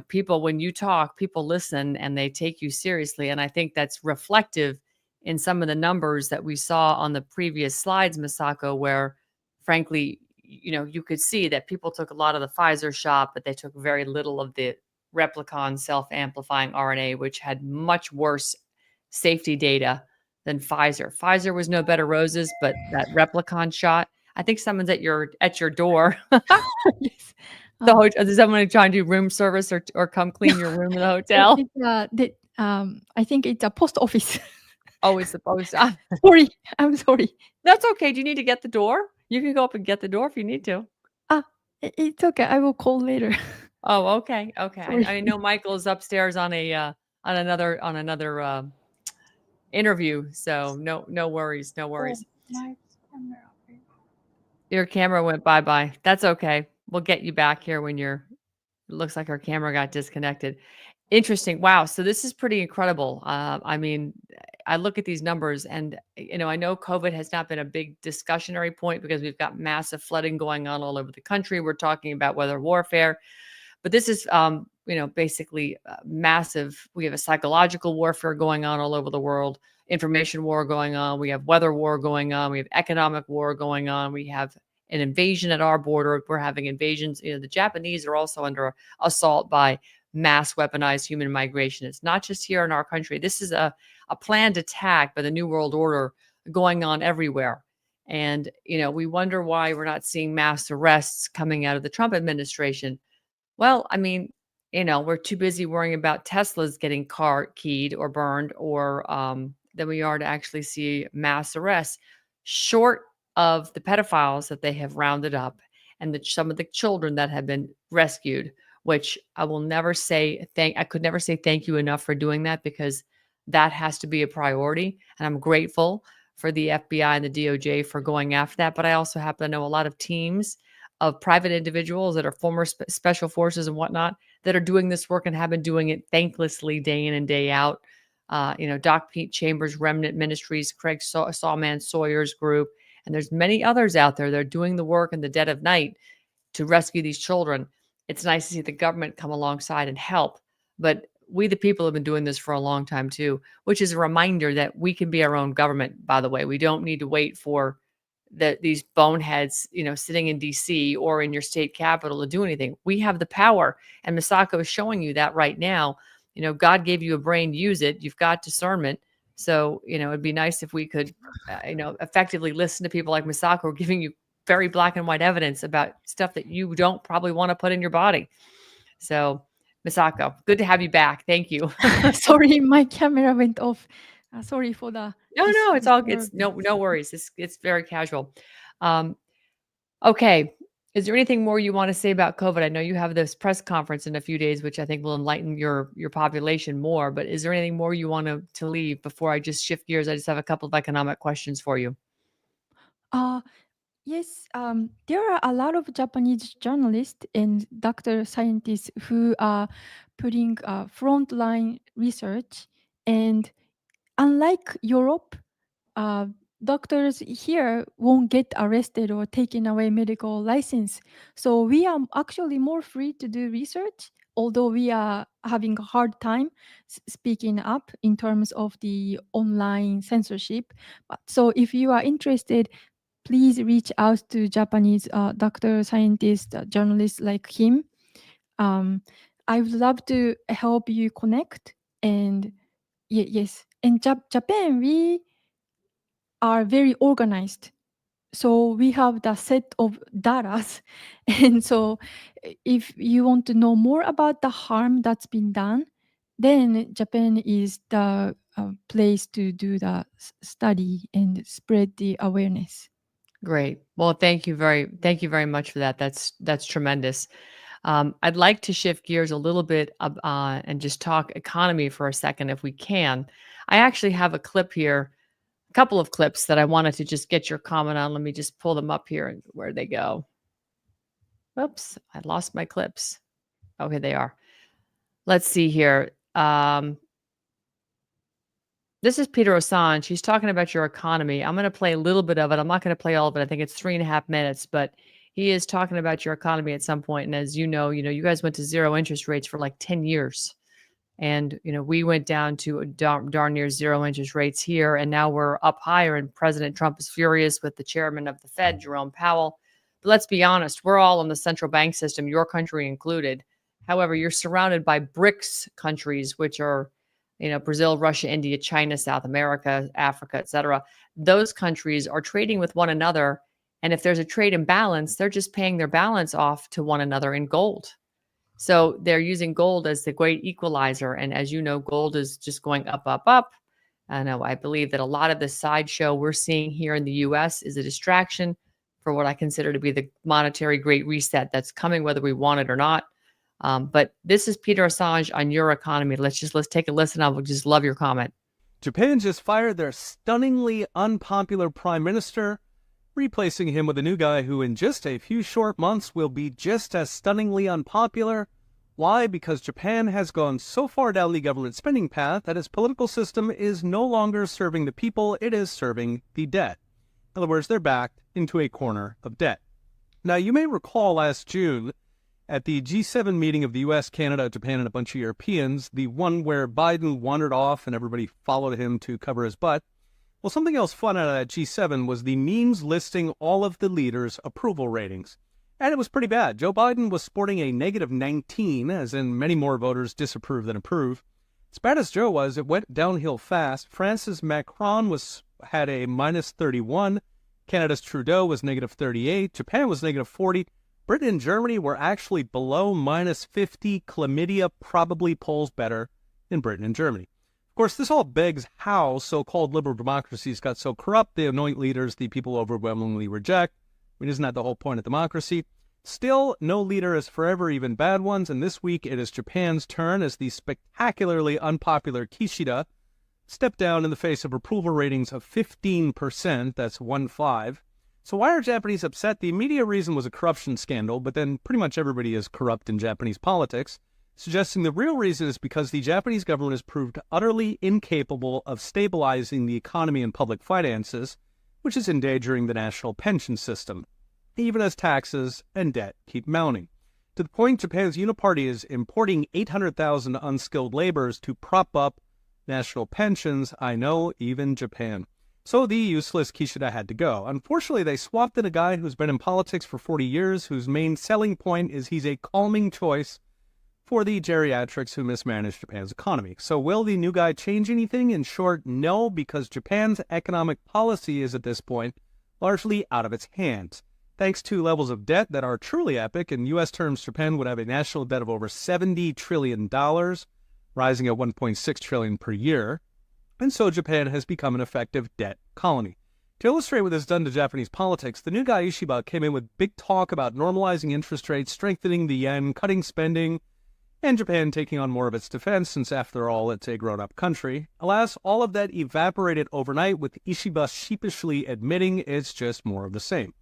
people, when you talk, people listen and they take you seriously. And I think that's reflective in some of the numbers that we saw on the previous slides, Masako, where frankly, you could see that people took a lot of the Pfizer shot, but they took very little of the replicon self-amplifying RNA, which had much worse safety data than Pfizer. Pfizer was no bed of roses, but that replicon shot, I think someone's at your door. Yes. Is someone trying to do room service or come clean your room in the hotel? I think it's a post office. Oh, it's the post office. Sorry, I'm sorry. That's okay. Do you need to get the door? You can go up and get the door if you need to. It's okay. I will call later. Oh, okay. Okay. Sorry. I know Michael is upstairs on another interview, so no worries. No worries. My camera. Your camera went bye-bye. That's okay. We'll get you back here when it looks like our camera got disconnected. Interesting. Wow. So this is pretty incredible. I mean, I look at these numbers and, I know COVID has not been a big discussionary point because we've got massive flooding going on all over the country. We're talking about weather warfare, but this is, basically massive. We have a psychological warfare going on all over the world, information war going on. We have weather war going on. We have economic war going on. We have an invasion at our border. We're having invasions. The Japanese are also under assault by mass weaponized human migration. It's not just here in our country. This is a planned attack by the New World Order going on everywhere. And, we wonder why we're not seeing mass arrests coming out of the Trump administration. Well, I mean, we're too busy worrying about Teslas getting car keyed or burned or than we are to actually see mass arrests, short of the pedophiles that they have rounded up and some of the children that have been rescued, which I will never say I could never say thank you enough for doing that, because that has to be a priority. And I'm grateful for the FBI and the DOJ for going after that. But I also happen to know a lot of teams of private individuals that are former special forces and whatnot that are doing this work and have been doing it thanklessly day in and day out. Doc Pete Chambers, Remnant Ministries, Craig Sawman Sawyer's group, and there's many others out there that are doing the work in the dead of night to rescue these children. It's nice to see the government come alongside and help, but we, the people, have been doing this for a long time too, which is a reminder that we can be our own government, by the way. We don't need to wait for these boneheads, sitting in DC or in your state capital to do anything. We have the power. And Masako is showing you that right now. God gave you a brain, use it. You've got discernment. So, it'd be nice if we could, effectively listen to people like Masako giving you very black and white evidence about stuff that you don't probably want to put in your body. So, Masako, good to have you back. Thank you. Sorry, my camera went off. Sorry for the. No, it's all. It's no worries. It's very casual. Okay. Is there anything more you want to say about COVID? I know you have this press conference in a few days, which I think will enlighten your population more. But is there anything more you want to leave before I just shift gears? I just have a couple of economic questions for you. Yes, there are a lot of Japanese journalists and doctor scientists who are putting frontline research. And unlike Europe, doctors here won't get arrested or taken away medical license. So we are actually more free to do research, although we are having a hard time speaking up in terms of the online censorship. So if you are interested, please reach out to Japanese doctor, scientist, journalists like him. I would love to help you connect. And yes, in Japan, we are very organized. So we have the set of data. And so if you want to know more about the harm that's been done, then Japan is the place to do the study and spread the awareness. Great. Well, thank you very much for that. That's tremendous. I'd like to shift gears a little bit and just talk economy for a second, if we can. I actually have a clip here, a couple of clips that I wanted to just get your comment on. Let me just pull them up here and where they go. Whoops, I lost my clips. Oh, here they are. Let's see here. This is Peter Assange. He's talking about your economy. I'm going to play a little bit of it. I'm not going to play all of it. I think it's 3.5 minutes, but he is talking about your economy at some point. And as you guys went to zero interest rates for like 10 years. And, we went down to darn near zero interest rates here. And now we're up higher. And President Trump is furious with the chairman of the Fed, Jerome Powell. But let's be honest, we're all in the central bank system, your country included. However, you're surrounded by BRICS countries, which are, Brazil, Russia, India, China, South America, Africa, et cetera. Those countries are trading with one another. And if there's a trade imbalance, they're just paying their balance off to one another in gold. So they're using gold as the great equalizer. And as you know, gold is just going up, up, up. I believe that a lot of the sideshow we're seeing here in the US is a distraction for what I consider to be the monetary great reset that's coming, whether we want it or not. But this is Peter Assange on your economy. Let's take a listen. I would just love your comment. Japan just fired their stunningly unpopular prime minister, replacing him with a new guy who in just a few short months will be just as stunningly unpopular. Why? Because Japan has gone so far down the government spending path that its political system is no longer serving the people, it is serving the debt. In other words, they're backed into a corner of debt. Now, you may recall last June, at the G7 meeting of the U.S., Canada, Japan, and a bunch of Europeans, the one where Biden wandered off and everybody followed him to cover his butt. Well, something else fun out of that G7 was the memes listing all of the leaders' approval ratings. And it was pretty bad. Joe Biden was sporting a negative 19, as in many more voters disapprove than approve. As bad as Joe was, it went downhill fast. France's Macron had a minus 31. Canada's Trudeau was negative 38. Japan was negative 40. Britain and Germany were actually below minus 50. Chlamydia probably polls better in Britain and Germany. Of course, this all begs how so-called liberal democracies got so corrupt they anoint leaders the people overwhelmingly reject. I mean, isn't that the whole point of democracy? Still, no leader is forever, even bad ones, and this week it is Japan's turn as the spectacularly unpopular Kishida stepped down in the face of approval ratings of 15%, that's 1.5. So why are Japanese upset? The immediate reason was a corruption scandal, but then pretty much everybody is corrupt in Japanese politics, suggesting the real reason is because the Japanese government has proved utterly incapable of stabilizing the economy and public finances, which is endangering the national pension system, even as taxes and debt keep mounting. To the point Japan's uniparty is importing 800,000 unskilled laborers to prop up national pensions. I know, even Japan. So the useless Kishida had to go. Unfortunately, they swapped in a guy who's been in politics for 40 years, whose main selling point is he's a calming choice for the geriatrics who mismanaged Japan's economy. So will the new guy change anything? In short, no, because Japan's economic policy is at this point largely out of its hands. Thanks to levels of debt that are truly epic, in U.S. terms, Japan would have a national debt of over $70 trillion, rising at $1.6 trillion per year. And so Japan has become an effective debt colony. To illustrate what this has done to Japanese politics, the new guy Ishiba came in with big talk about normalizing interest rates, strengthening the yen, cutting spending, and Japan taking on more of its defense, since after all, it's a grown-up country. Alas, all of that evaporated overnight, with Ishiba sheepishly admitting it's just more of the same.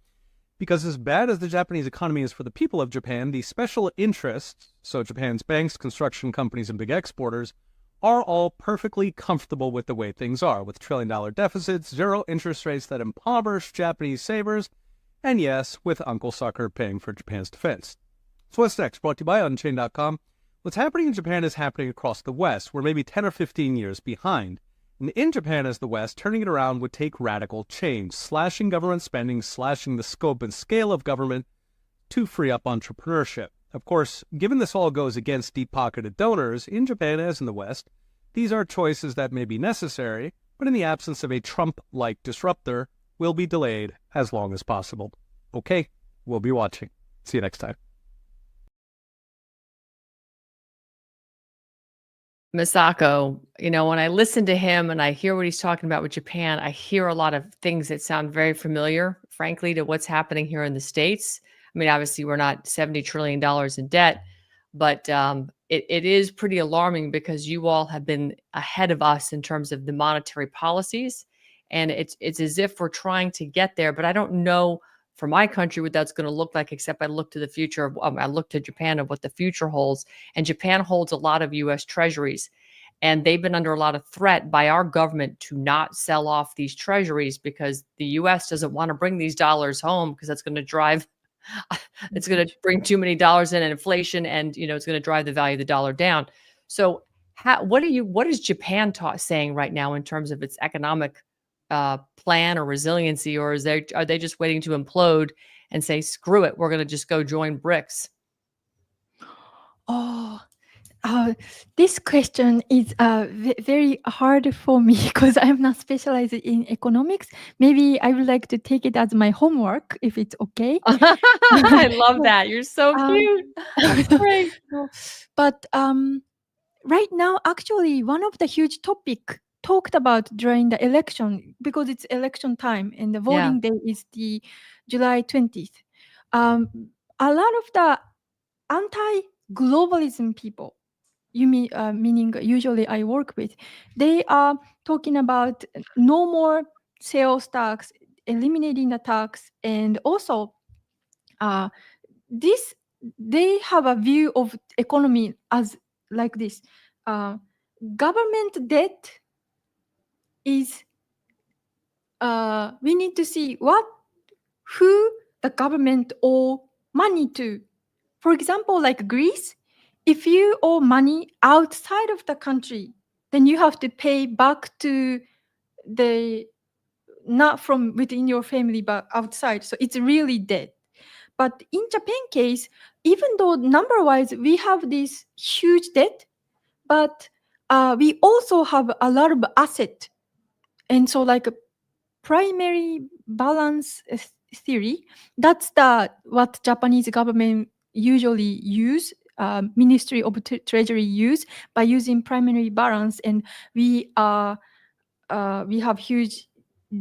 Because as bad as the Japanese economy is for the people of Japan, the special interests, so Japan's banks, construction companies, and big exporters, are all perfectly comfortable with the way things are, with trillion-dollar deficits, zero interest rates that impoverish Japanese savers, and yes, with Uncle Sucker paying for Japan's defense. So what's next? Brought to you by Unchained.com. What's happening in Japan is happening across the West. We're maybe 10 or 15 years behind. And in Japan as the West, turning it around would take radical change, slashing government spending, slashing the scope and scale of government to free up entrepreneurship. Of course, given this all goes against deep-pocketed donors, in Japan as in the West, these are choices that may be necessary, but in the absence of a Trump-like disruptor, will be delayed as long as possible. Okay, we'll be watching. See you next time. Masako, when I listen to him and I hear what he's talking about with Japan, I hear a lot of things that sound very familiar, frankly, to what's happening here in the States. I mean, obviously, we're not $70 trillion in debt, but it is pretty alarming because you all have been ahead of us in terms of the monetary policies. And it's as if we're trying to get there, but I don't know for my country what that's going to look like, except I look to the future of, I look to Japan of what the future holds. And Japan holds a lot of US treasuries. And they've been under a lot of threat by our government to not sell off these treasuries because the US doesn't want to bring these dollars home because that's going to drive it's going to bring too many dollars in and inflation, and it's going to drive the value of the dollar down. So what is Japan saying right now in terms of its economic plan or resiliency, or are they just waiting to implode and say, screw it, we're going to just go join BRICS? This question is very hard for me because I'm not specialized in economics. Maybe I would like to take it as my homework if it's okay. I love that. You're so cute. That's great. But right now, actually, one of the huge topic talked about during the election, because it's election time and the voting day is the July 20th. A lot of the anti-globalism people, meaning usually I work with, they are talking about no more sales tax, eliminating the tax, and also they have a view of economy as like this. Government debt is we need to see who the government owe money to. For example, like Greece, if you owe money outside of the country, then you have to pay back to not from within your family, but outside. So it's really debt. But in Japan case, even though number-wise we have this huge debt, but we also have a lot of asset. And so like a primary balance theory, that's what Japanese government usually use, Ministry of Treasury use by using primary balance, and we have huge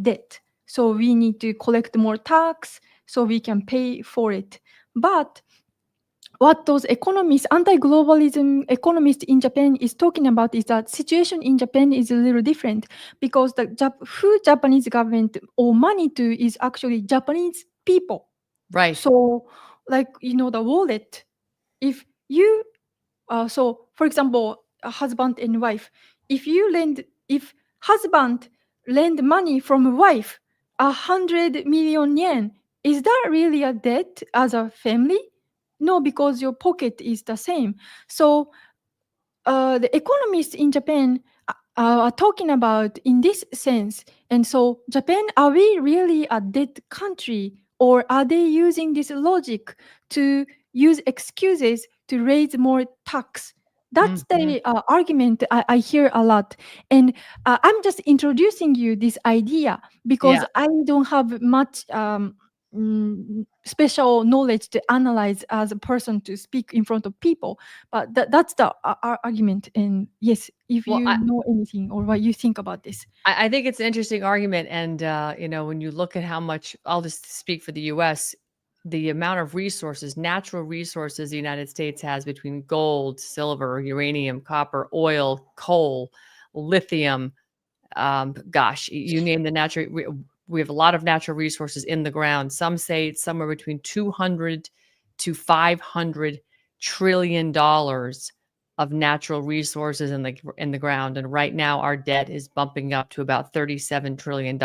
debt. So we need to collect more tax so we can pay for it. But what those economists, anti-globalism economists in Japan is talking about is that situation in Japan is a little different because who Japanese government owe money to is actually Japanese people. Right. So like, the wallet, if you, so for example, a husband and wife, if husband lend money from wife, 100 million yen, is that really a debt as a family? No, because your pocket is the same. So the economists in Japan are talking about in this sense. And so Japan, are we really a debt country, or are they using this logic to use excuses to raise more tax? That's the argument I hear a lot. And I'm just introducing you this idea because I don't have much special knowledge to analyze as a person to speak in front of people. But that's the argument. And yes, if you know anything or what you think about this. I think it's an interesting argument. And, when you look at how much, I'll just speak for the US, the amount of resources, natural resources the United States has between gold, silver, uranium, copper, oil, coal, lithium, you name the natural, we have a lot of natural resources in the ground. Some say it's somewhere between 200 to 500 trillion dollars of natural resources in the ground. And right now our debt is bumping up to about $37 trillion.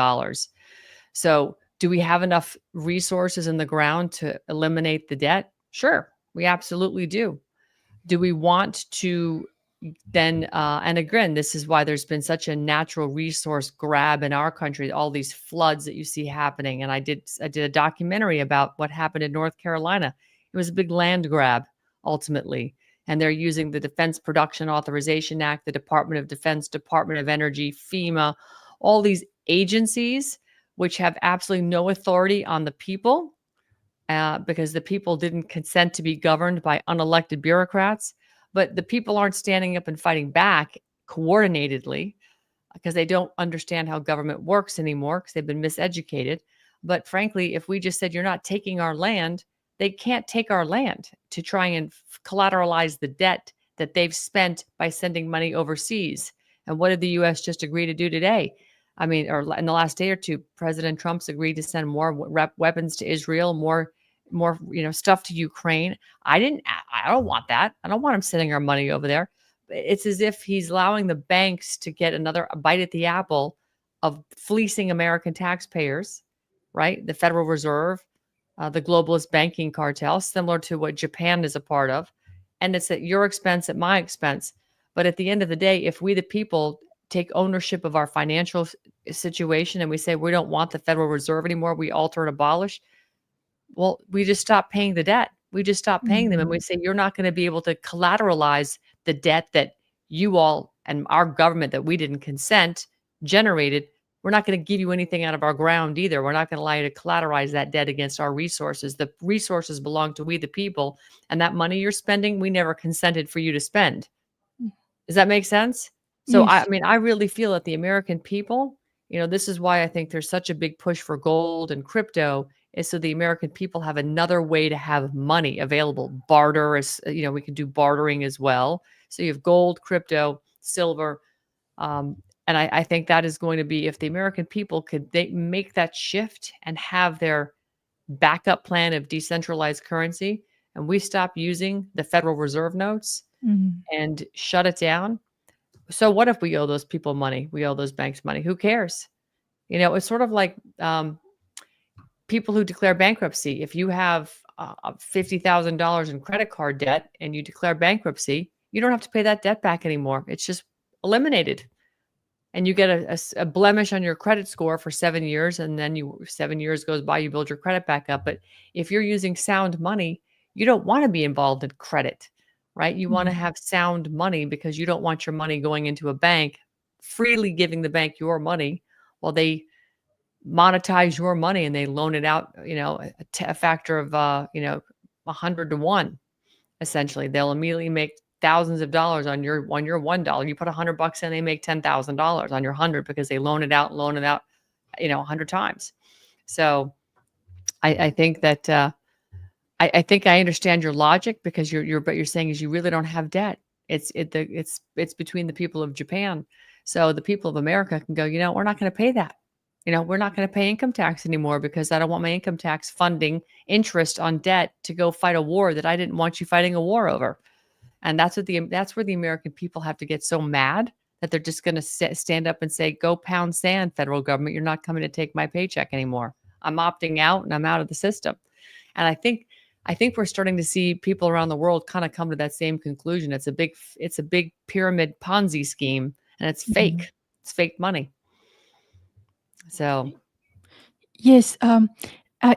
So do we have enough resources in the ground to eliminate the debt? Sure, we absolutely do. Do we want to then, and again, this is why there's been such a natural resource grab in our country, all these floods that you see happening. And I did a documentary about what happened in North Carolina. It was a big land grab, ultimately. And they're using the Defense Production Authorization Act, the Department of Defense, Department of Energy, FEMA, all these agencies which have absolutely no authority on the people because the people didn't consent to be governed by unelected bureaucrats. But the people aren't standing up and fighting back coordinatedly because they don't understand how government works anymore because they've been miseducated. But frankly, if we just said, you're not taking our land, they can't take our land to try and collateralize the debt that they've spent by sending money overseas. And what did the US just agree to do today? I mean, or in the last day or two, President Trump's agreed to send more weapons to Israel, more stuff to Ukraine. I don't want that. I don't want him sending our money over there. It's as if he's allowing the banks to get another bite at the apple of fleecing American taxpayers, right? The Federal Reserve, the globalist banking cartel, similar to what Japan is a part of. And it's at your expense, at my expense. But at the end of the day, if we, the people, take ownership of our financial situation and we say we don't want the Federal Reserve anymore, we alter and abolish, well, we just stop paying the debt. We just stop paying them. And we say, you're not going to be able to collateralize the debt that you all and our government that we didn't consent generated. We're not going to give you anything out of our ground either. We're not going to allow you to collateralize that debt against our resources. The resources belong to we, the people. And that money you're spending, we never consented for you to spend. Does that make sense? So, Yes. I really feel that the American people, this is why I think there's such a big push for gold and crypto, is so the American people have another way to have money available. Barter is, we can do bartering as well. So you have gold, crypto, silver. And I think that is going to be, if the American people they make that shift and have their backup plan of decentralized currency, and we stop using the Federal Reserve notes and shut it down. So what if we owe those people money? We owe those banks money. Who cares? It's sort of like people who declare bankruptcy. If you have $50,000 in credit card debt and you declare bankruptcy, you don't have to pay that debt back anymore. It's just eliminated. And you get a blemish on your credit score for 7 years, and then 7 years goes by, you build your credit back up. But if you're using sound money, you don't want to be involved in credit, right? You want to have sound money because you don't want your money going into a bank, freely giving the bank your money while they monetize your money and they loan it out, a factor of, 100 to 1. Essentially, they'll immediately make thousands of dollars on your $1. You put $100 in, they make $10,000 on your 100 because they loan it out, 100 times. So I think that I think I understand your logic, because what you're saying is you really don't have debt. It's between the people of Japan. So the people of America can go, we're not going to pay that. We're not going to pay income tax anymore because I don't want my income tax funding interest on debt to go fight a war that I didn't want you fighting a war over. And that's where the American people have to get so mad that they're just going to stand up and say, go pound sand, federal government. You're not coming to take my paycheck anymore. I'm opting out and I'm out of the system. And I think we're starting to see people around the world kind of come to that same conclusion. It's a big pyramid Ponzi scheme, and it's fake. It's fake money. So, yes,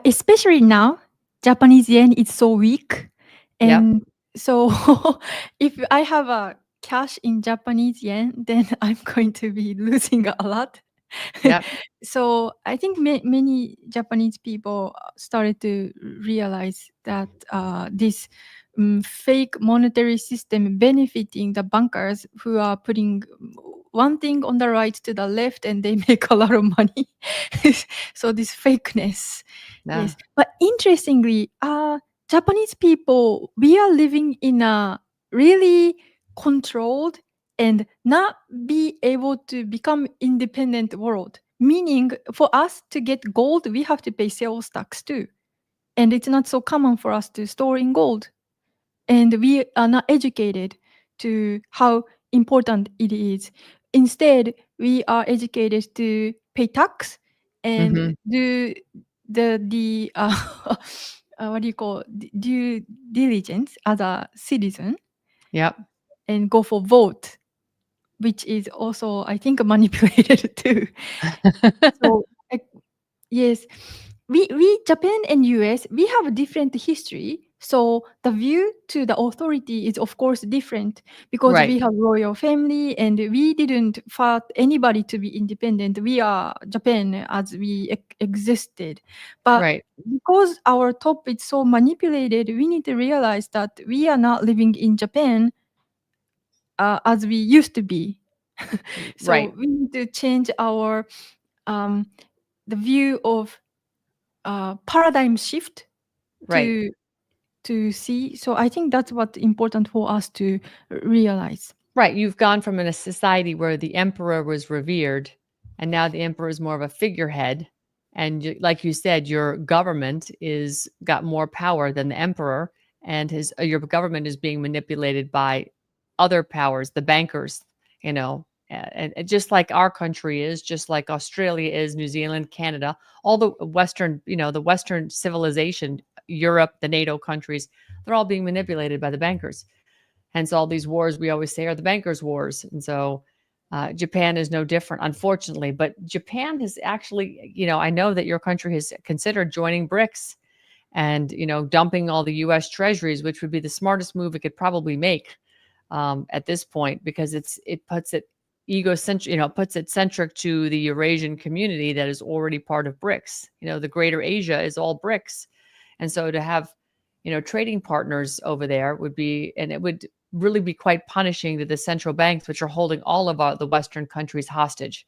especially now, Japanese yen is so weak, and so if I have a cash in Japanese yen, then I'm going to be losing a lot. Yep. So I think many Japanese people started to realize that this fake monetary system benefiting the bankers who are putting one thing on the right to the left, and they make a lot of money. So this fakeness. Yeah. Yes. But interestingly, Japanese people, we are living in a really controlled and not be able to become independent world. Meaning, for us to get gold, we have to pay sales tax too. And it's not so common for us to store in gold. And we are not educated to how important it is. Instead, we are educated to pay tax and do the what do you call due diligence as a citizen. Yep. And go for vote, which is also, I think, manipulated too. So yes, we Japan and US, we have a different history. So the view to the authority is of course different, because Right. we have royal family and we didn't fight anybody to be independent. We are Japan as we existed. But Right. because our top is so manipulated, we need to realize that we are not living in Japan as we used to be. So Right. we need to change our the view of paradigm shift Right. to see. So I think that's what's important for us to realize. Right. You've gone from in a society where the emperor was revered, and now the emperor is more of a figurehead. And like you said, your government is got more power than the emperor, and your government is being manipulated by other powers, the bankers, and just like our country is, just like Australia is, New Zealand, Canada, all the Western, the Western civilization, Europe, the NATO countries, they're all being manipulated by the bankers. Hence, all these wars we always say are the bankers' wars. And so Japan is no different, unfortunately. But Japan has actually, I know that your country has considered joining BRICS and, dumping all the US treasuries, which would be the smartest move it could probably make at this point, because it puts it egocentric, puts it centric to the Eurasian community that is already part of BRICS. The greater Asia is all BRICS. And so to have, trading partners over there it would really be quite punishing to the central banks, which are holding all of the Western countries hostage.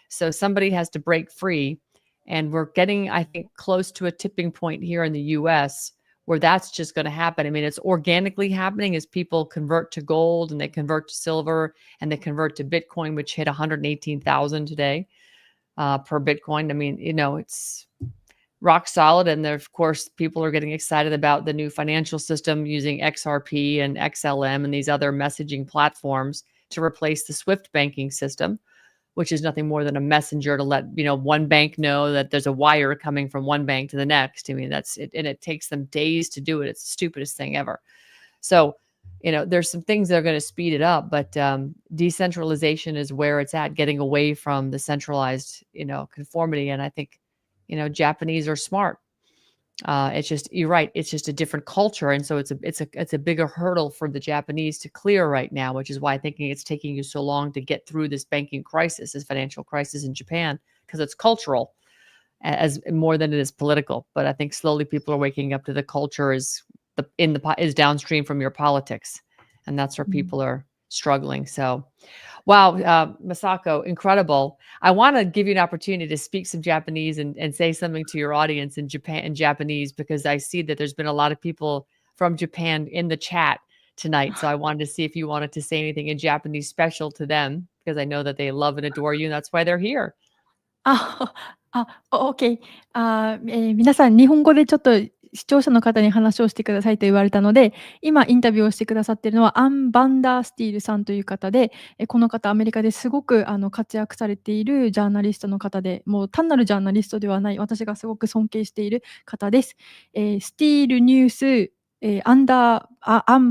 So somebody has to break free. And we're getting, I think, close to a tipping point here in the US where that's just going to happen. I mean, it's organically happening as people convert to gold and they convert to silver and they convert to Bitcoin, which hit 118,000 today per Bitcoin. I mean, it's rock solid. And there, of course, people are getting excited about the new financial system using XRP and XLM and these other messaging platforms to replace the SWIFT banking system, which is nothing more than a messenger to let, one bank know that there's a wire coming from one bank to the next. I mean, that's it. And it takes them days to do it. It's the stupidest thing ever. So, there's some things that are going to speed it up, but decentralization is where it's at, getting away from the centralized, conformity. And I think, Japanese are smart. It's just, you're right. It's just a different culture. And so it's a bigger hurdle for the Japanese to clear right now, which is why I think it's taking you so long to get through this banking crisis, this financial crisis in Japan, because it's cultural as more than it is political. But I think slowly people are waking up to the culture is downstream from your politics. And that's where people are struggling. So, wow, Masako, incredible. I want to give you an opportunity to speak some Japanese and say something to your audience in Japanese, because I see that there's been a lot of people from Japan in the chat tonight. So I wanted to see if you wanted to say anything in Japanese special to them, because I know that they love and adore you, and that's why they're here. OK。皆さん、日本語でちょっと視聴者の方に話をしてくださいと言われたので、今インタビューをしてくださっているのはアン・バンダースティールさんという方で、この方アメリカですごく活躍されているジャーナリストの方で、もう単なるジャーナリストではない、私がすごく尊敬している方です。スティールニュースアン・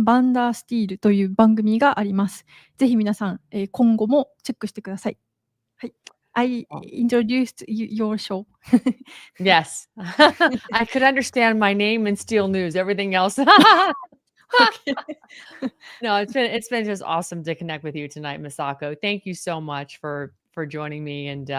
バンダースティールという番組があります。ぜひ皆さん、今後もチェックしてください。はい。I introduced your show. Yes. I could understand my name and Steel News, everything else. Okay. No, it's been just awesome to connect with you tonight, Masako. Thank you so much for joining me, and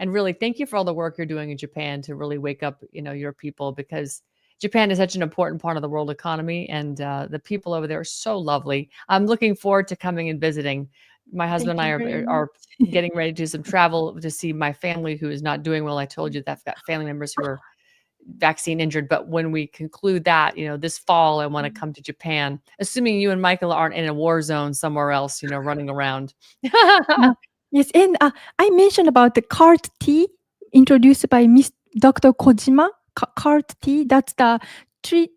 really thank you for all the work you're doing in Japan to really wake up, your people, because Japan is such an important part of the world economy, and the people over there are so lovely. I'm looking forward to coming and visiting. My husband and I are getting ready to do some travel to see my family who is not doing well. I told you that I've got family members who are vaccine injured. But when we conclude that, this fall, I want to come to Japan, assuming you and Michael aren't in a war zone somewhere else, running around. Yes, and I mentioned about the CAR-T introduced by Miss Dr. Kojima. CAR-T, that's the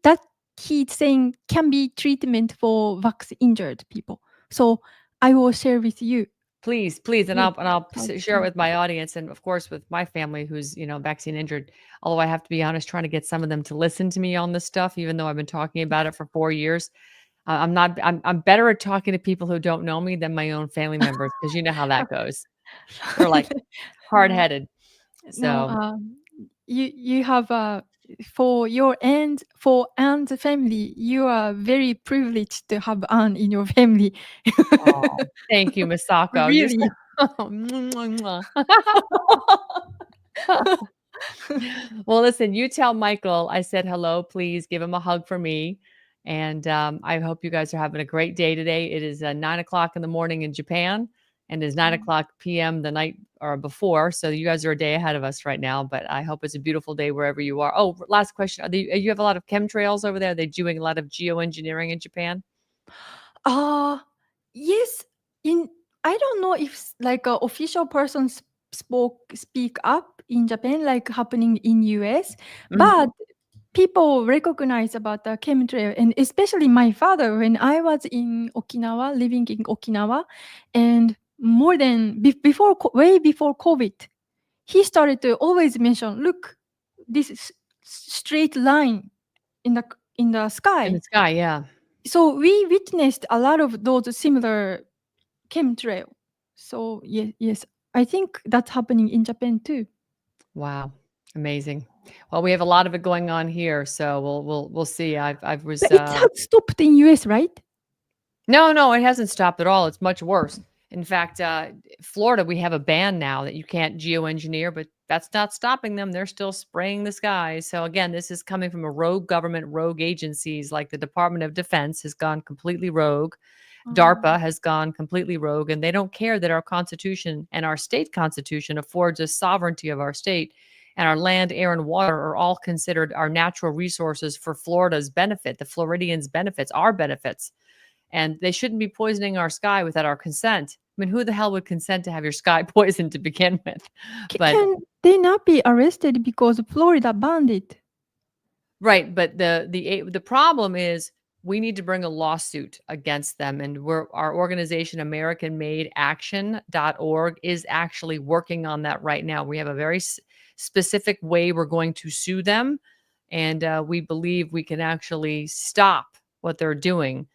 that he's saying can be treatment for vaccine injured people. So I will share with you. Please, and I'll share it with my audience, and of course with my family who's vaccine injured. Although I have to be honest, trying to get some of them to listen to me on this stuff, even though I've been talking about it for 4 years. I'm better at talking to people who don't know me than my own family members, because you know how that goes. They're like hard-headed. So no, you have for Anne's family, you are very privileged to have Anne in your family. Oh, thank you, Masako. Really? Well, listen, you tell Michael I said hello. Please give him a hug for me. And I hope you guys are having a great day today. It is 9 o'clock in the morning in Japan. and it's 9 o'clock p.m. the night or before. So you guys are a day ahead of us right now, but I hope it's a beautiful day wherever you are. Oh, last question. You have a lot of chemtrails over there? Are they doing a lot of geoengineering in Japan? Yes. In I don't know if like a official person speak up in Japan, like happening in US, but people recognize about the chemtrail, and especially my father when I was in Okinawa, living in Okinawa, and more than way before COVID, he started to always mention, look, this is straight line in the In the sky. sky, yeah. So we witnessed a lot of those similar chemtrail. So yes, I think that's happening in Japan too. Wow. Amazing. Well, we have a lot of it going on here, so we'll see. I've was But it has stopped in US, right? No, it hasn't stopped at all. It's much worse. In fact, Florida, we have a ban now that you can't geoengineer, but that's not stopping them. They're still spraying the skies. So again, this is coming from a rogue government, rogue agencies like the Department of Defense has gone completely rogue. DARPA has gone completely rogue, and they don't care that our Constitution and our state constitution affords us sovereignty of our state, and our land, air, and water are all considered our natural resources for Florida's benefit, the Floridians' benefits, our benefits. And they shouldn't be poisoning our sky without our consent. I mean, who the hell would consent to have your sky poisoned to begin with? But Can they not be arrested because Florida banned it? right, but the problem is we need to bring a lawsuit against them, and our organization AmericanMadeAction.org is actually working on that right now. We have a very specific way we're going to sue them, and we believe we can actually stop what they're doing.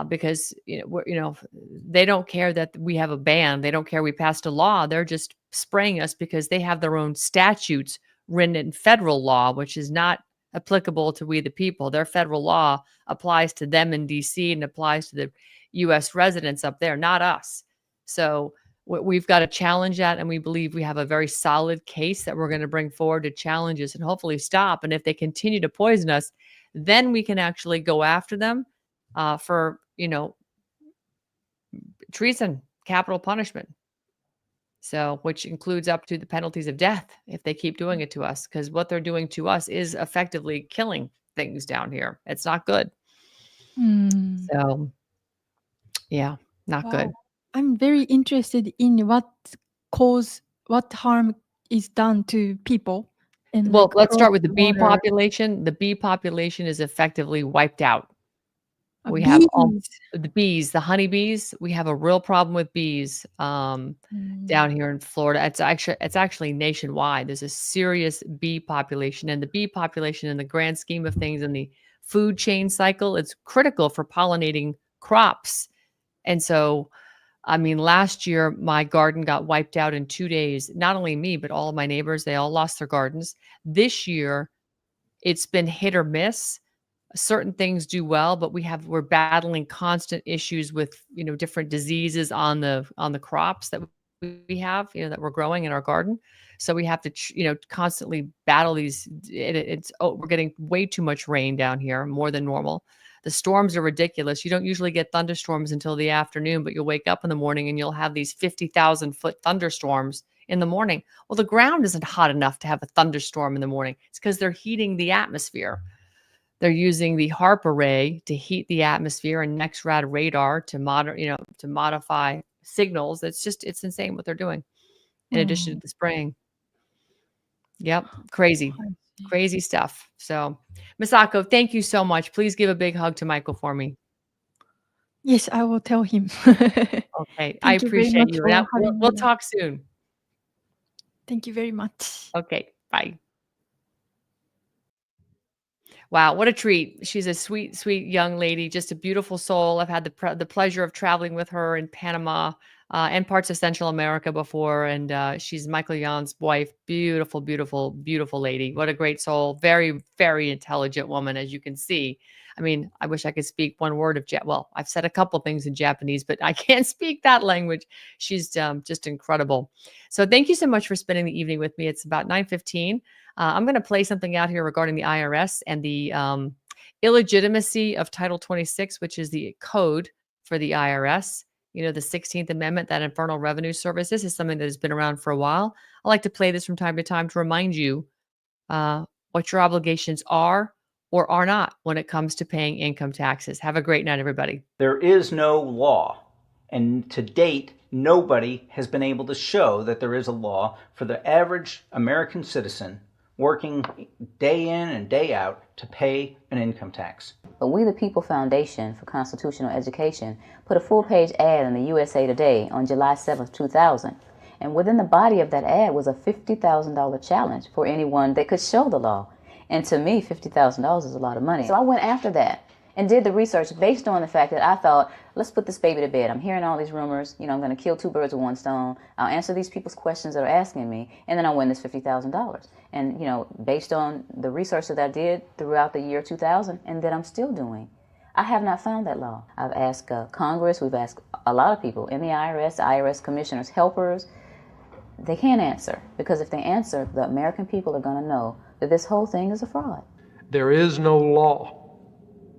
Because they don't care that we have a ban. They don't care we passed a law. They're just spraying us because they have their own statutes written in federal law, which is not applicable to we the people. Their federal law applies to them in DC and applies to the US residents up there, not us. So we've got to challenge that, and we believe we have a very solid case that we're going to bring forward to challenge us and hopefully stop. And if they continue to poison us, then we can actually go after them for treason, capital punishment. So, which includes up to the penalties of death if they keep doing it to us, because what they're doing to us is effectively killing things down here. It's not good. So, yeah, not good. I'm very interested in what harm is done to people. And Well, like let's start with the bee water. population. The bee population is effectively wiped out. We have the bees, the honeybees. We have a real problem with bees down here in Florida. It's actually nationwide. There's a serious bee population, and the bee population, in the grand scheme of things, in the food chain cycle, it's critical for pollinating crops. And so, I mean, last year my garden got wiped out in 2 days. Not only me, but all of my neighbors. They all lost their gardens. This year, it's been hit or miss. Certain things do well, but we're battling constant issues with different diseases on the crops that we have that we're growing in our garden. So we have to constantly battle these. We're getting way too much rain down here, more than normal. The storms are ridiculous. You don't usually get thunderstorms until the afternoon, but you'll wake up in the morning and you'll have these 50,000-foot thunderstorms in the morning. Well, the ground isn't hot enough to have a thunderstorm in the morning. It's because they're heating the atmosphere. They're using the HARP array to heat the atmosphere and NextRad radar to modify signals. It's insane what they're doing. In addition to the spraying. Yep, crazy stuff. So, Masako, thank you so much. Please give a big hug to Michael for me. Yes, I will tell him. Okay, I appreciate you. We'll talk soon. Thank you very much. Okay, bye. Wow, what a treat. She's a sweet, sweet young lady, just a beautiful soul. I've had the pleasure of traveling with her in Panama and parts of Central America before. And she's Michael Jan's wife. Beautiful, beautiful, beautiful lady. What a great soul. Very, very intelligent woman, as you can see. I mean, I wish I could speak one word of well, I've said a couple things in Japanese, but I can't speak that language. She's just incredible. So thank you so much for spending the evening with me. It's about 9:15. I'm going to play something out here regarding the IRS and the illegitimacy of Title 26, which is the code for the IRS. the 16th Amendment, that Infernal Revenue Service. This is something that has been around for a while. I like to play this from time to time to remind you what your obligations are or are not when it comes to paying income taxes. Have a great night, everybody. There is no law, and to date, nobody has been able to show that there is a law for the average American citizen working day in and day out to pay an income tax. But We the People Foundation for Constitutional Education put a full-page ad in the USA Today on July 7th, 2000. And within the body of that ad was a $50,000 challenge for anyone that could show the law. And to me, $50,000 is a lot of money. So I went after that and did the research based on the fact that I thought, let's put this baby to bed. I'm hearing all these rumors. I'm going to kill two birds with one stone. I'll answer these people's questions that are asking me, and then I'll win this $50,000. And, based on the research that I did throughout the year 2000 and that I'm still doing, I have not found that law. I've asked Congress. We've asked a lot of people in the IRS commissioners, helpers. They can't answer, because if they answer, the American people are going to know that this whole thing is a fraud. There is no law.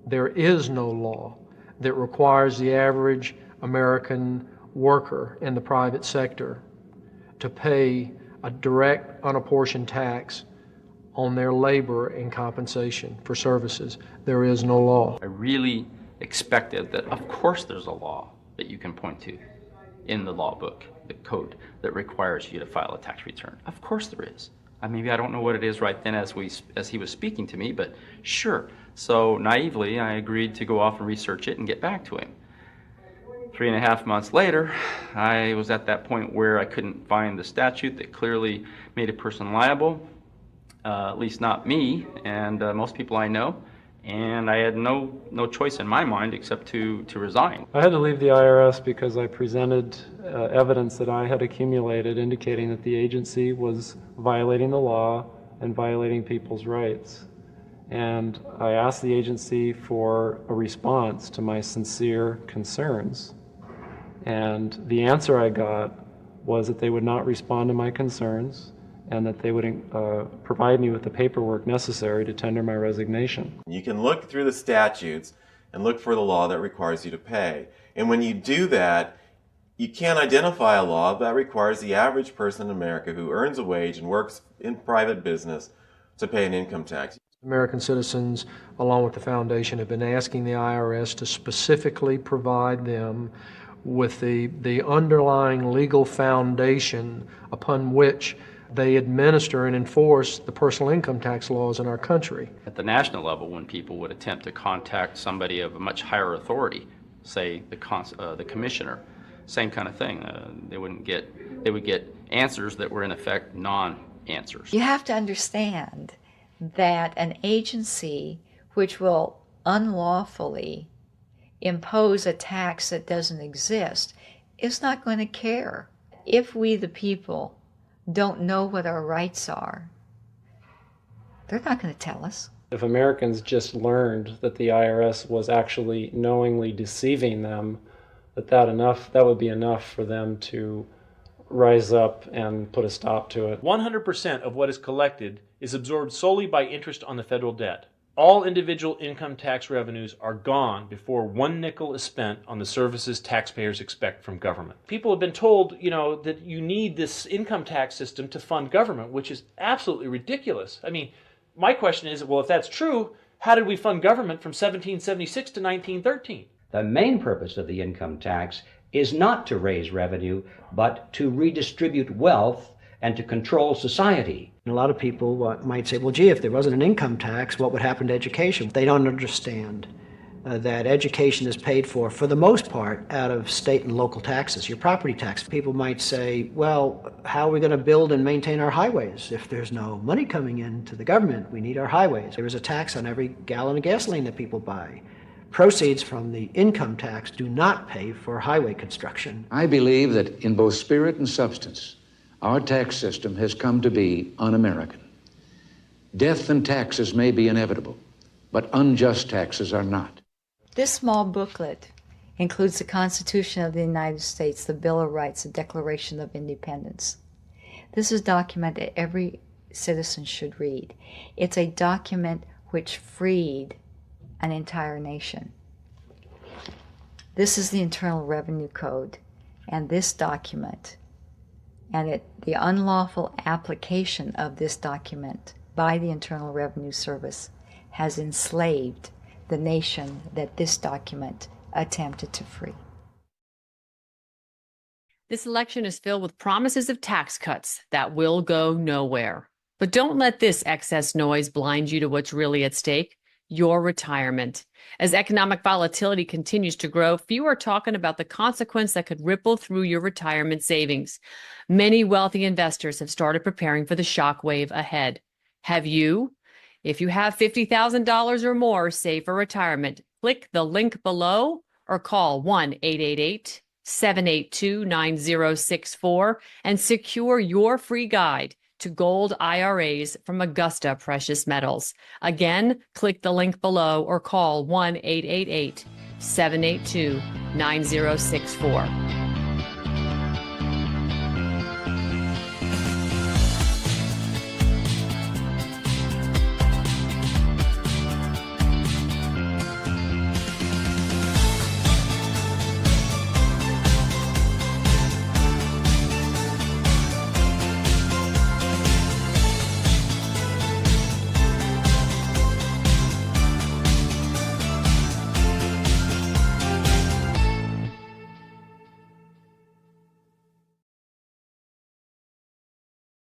There is no law that requires the average American worker in the private sector to pay a direct, unapportioned tax on their labor and compensation for services. There is no law. I really expected that, of course, there's a law that you can point to in the law book, the code that requires you to file a tax return. Of course there is. Maybe I don't know what it is right then as he was speaking to me, but sure. So naively, I agreed to go off and research it and get back to him. 3.5 months later, I was at that point where I couldn't find the statute that clearly made a person liable, at least not me and most people I know. And I had no choice in my mind except to resign. I had to leave the IRS because I presented evidence that I had accumulated indicating that the agency was violating the law and violating people's rights. And I asked the agency for a response to my sincere concerns. And the answer I got was that they would not respond to my concerns and that they would provide me with the paperwork necessary to tender my resignation. You can look through the statutes and look for the law that requires you to pay. And when you do that, you can't identify a law that requires the average person in America who earns a wage and works in private business to pay an income tax. American citizens, along with the foundation, have been asking the IRS to specifically provide them with the underlying legal foundation upon which they administer and enforce the personal income tax laws in our country. At the national level, when people would attempt to contact somebody of a much higher authority, say the commissioner, same kind of thing. They would get answers that were in effect non-answers. You have to understand that an agency which will unlawfully impose a tax that doesn't exist is not going to care. If we, the people, don't know what our rights are, they're not going to tell us. If Americans just learned that the IRS was actually knowingly deceiving them, that would be enough for them to rise up and put a stop to it. 100% of what is collected is absorbed solely by interest on the federal debt. All individual income tax revenues are gone before 1 nickel is spent on the services taxpayers expect from government. People have been told, that you need this income tax system to fund government, which is absolutely ridiculous. My question is, well, if that's true, how did we fund government from 1776 to 1913? The main purpose of the income tax is not to raise revenue, but to redistribute wealth and to control society. A lot of people might say, well, gee, if there wasn't an income tax, what would happen to education? They don't understand that education is paid for the most part, out of state and local taxes, your property tax. People might say, well, how are we going to build and maintain our highways if there's no money coming into the government? We need our highways. There is a tax on every gallon of gasoline that people buy. Proceeds from the income tax do not pay for highway construction. I believe that in both spirit and substance, our tax system has come to be un-American. Death and taxes may be inevitable, but unjust taxes are not. This small booklet includes the Constitution of the United States, the Bill of Rights, the Declaration of Independence. This is a document that every citizen should read. It's a document which freed an entire nation. This is the Internal Revenue Code, and this document, and the unlawful application of this document by the Internal Revenue Service has enslaved the nation that this document attempted to free. This election is filled with promises of tax cuts that will go nowhere. But don't let this excess noise blind you to what's really at stake, your retirement. As economic volatility continues to grow, few are talking about the consequence that could ripple through your retirement savings. Many wealthy investors have started preparing for the shockwave ahead. Have you? If you have $50,000 or more saved for retirement, click the link below or call 1-888-782-9064 and secure your free guide to gold IRAs from Augusta Precious Metals. Again, click the link below or call 1-888-782-9064.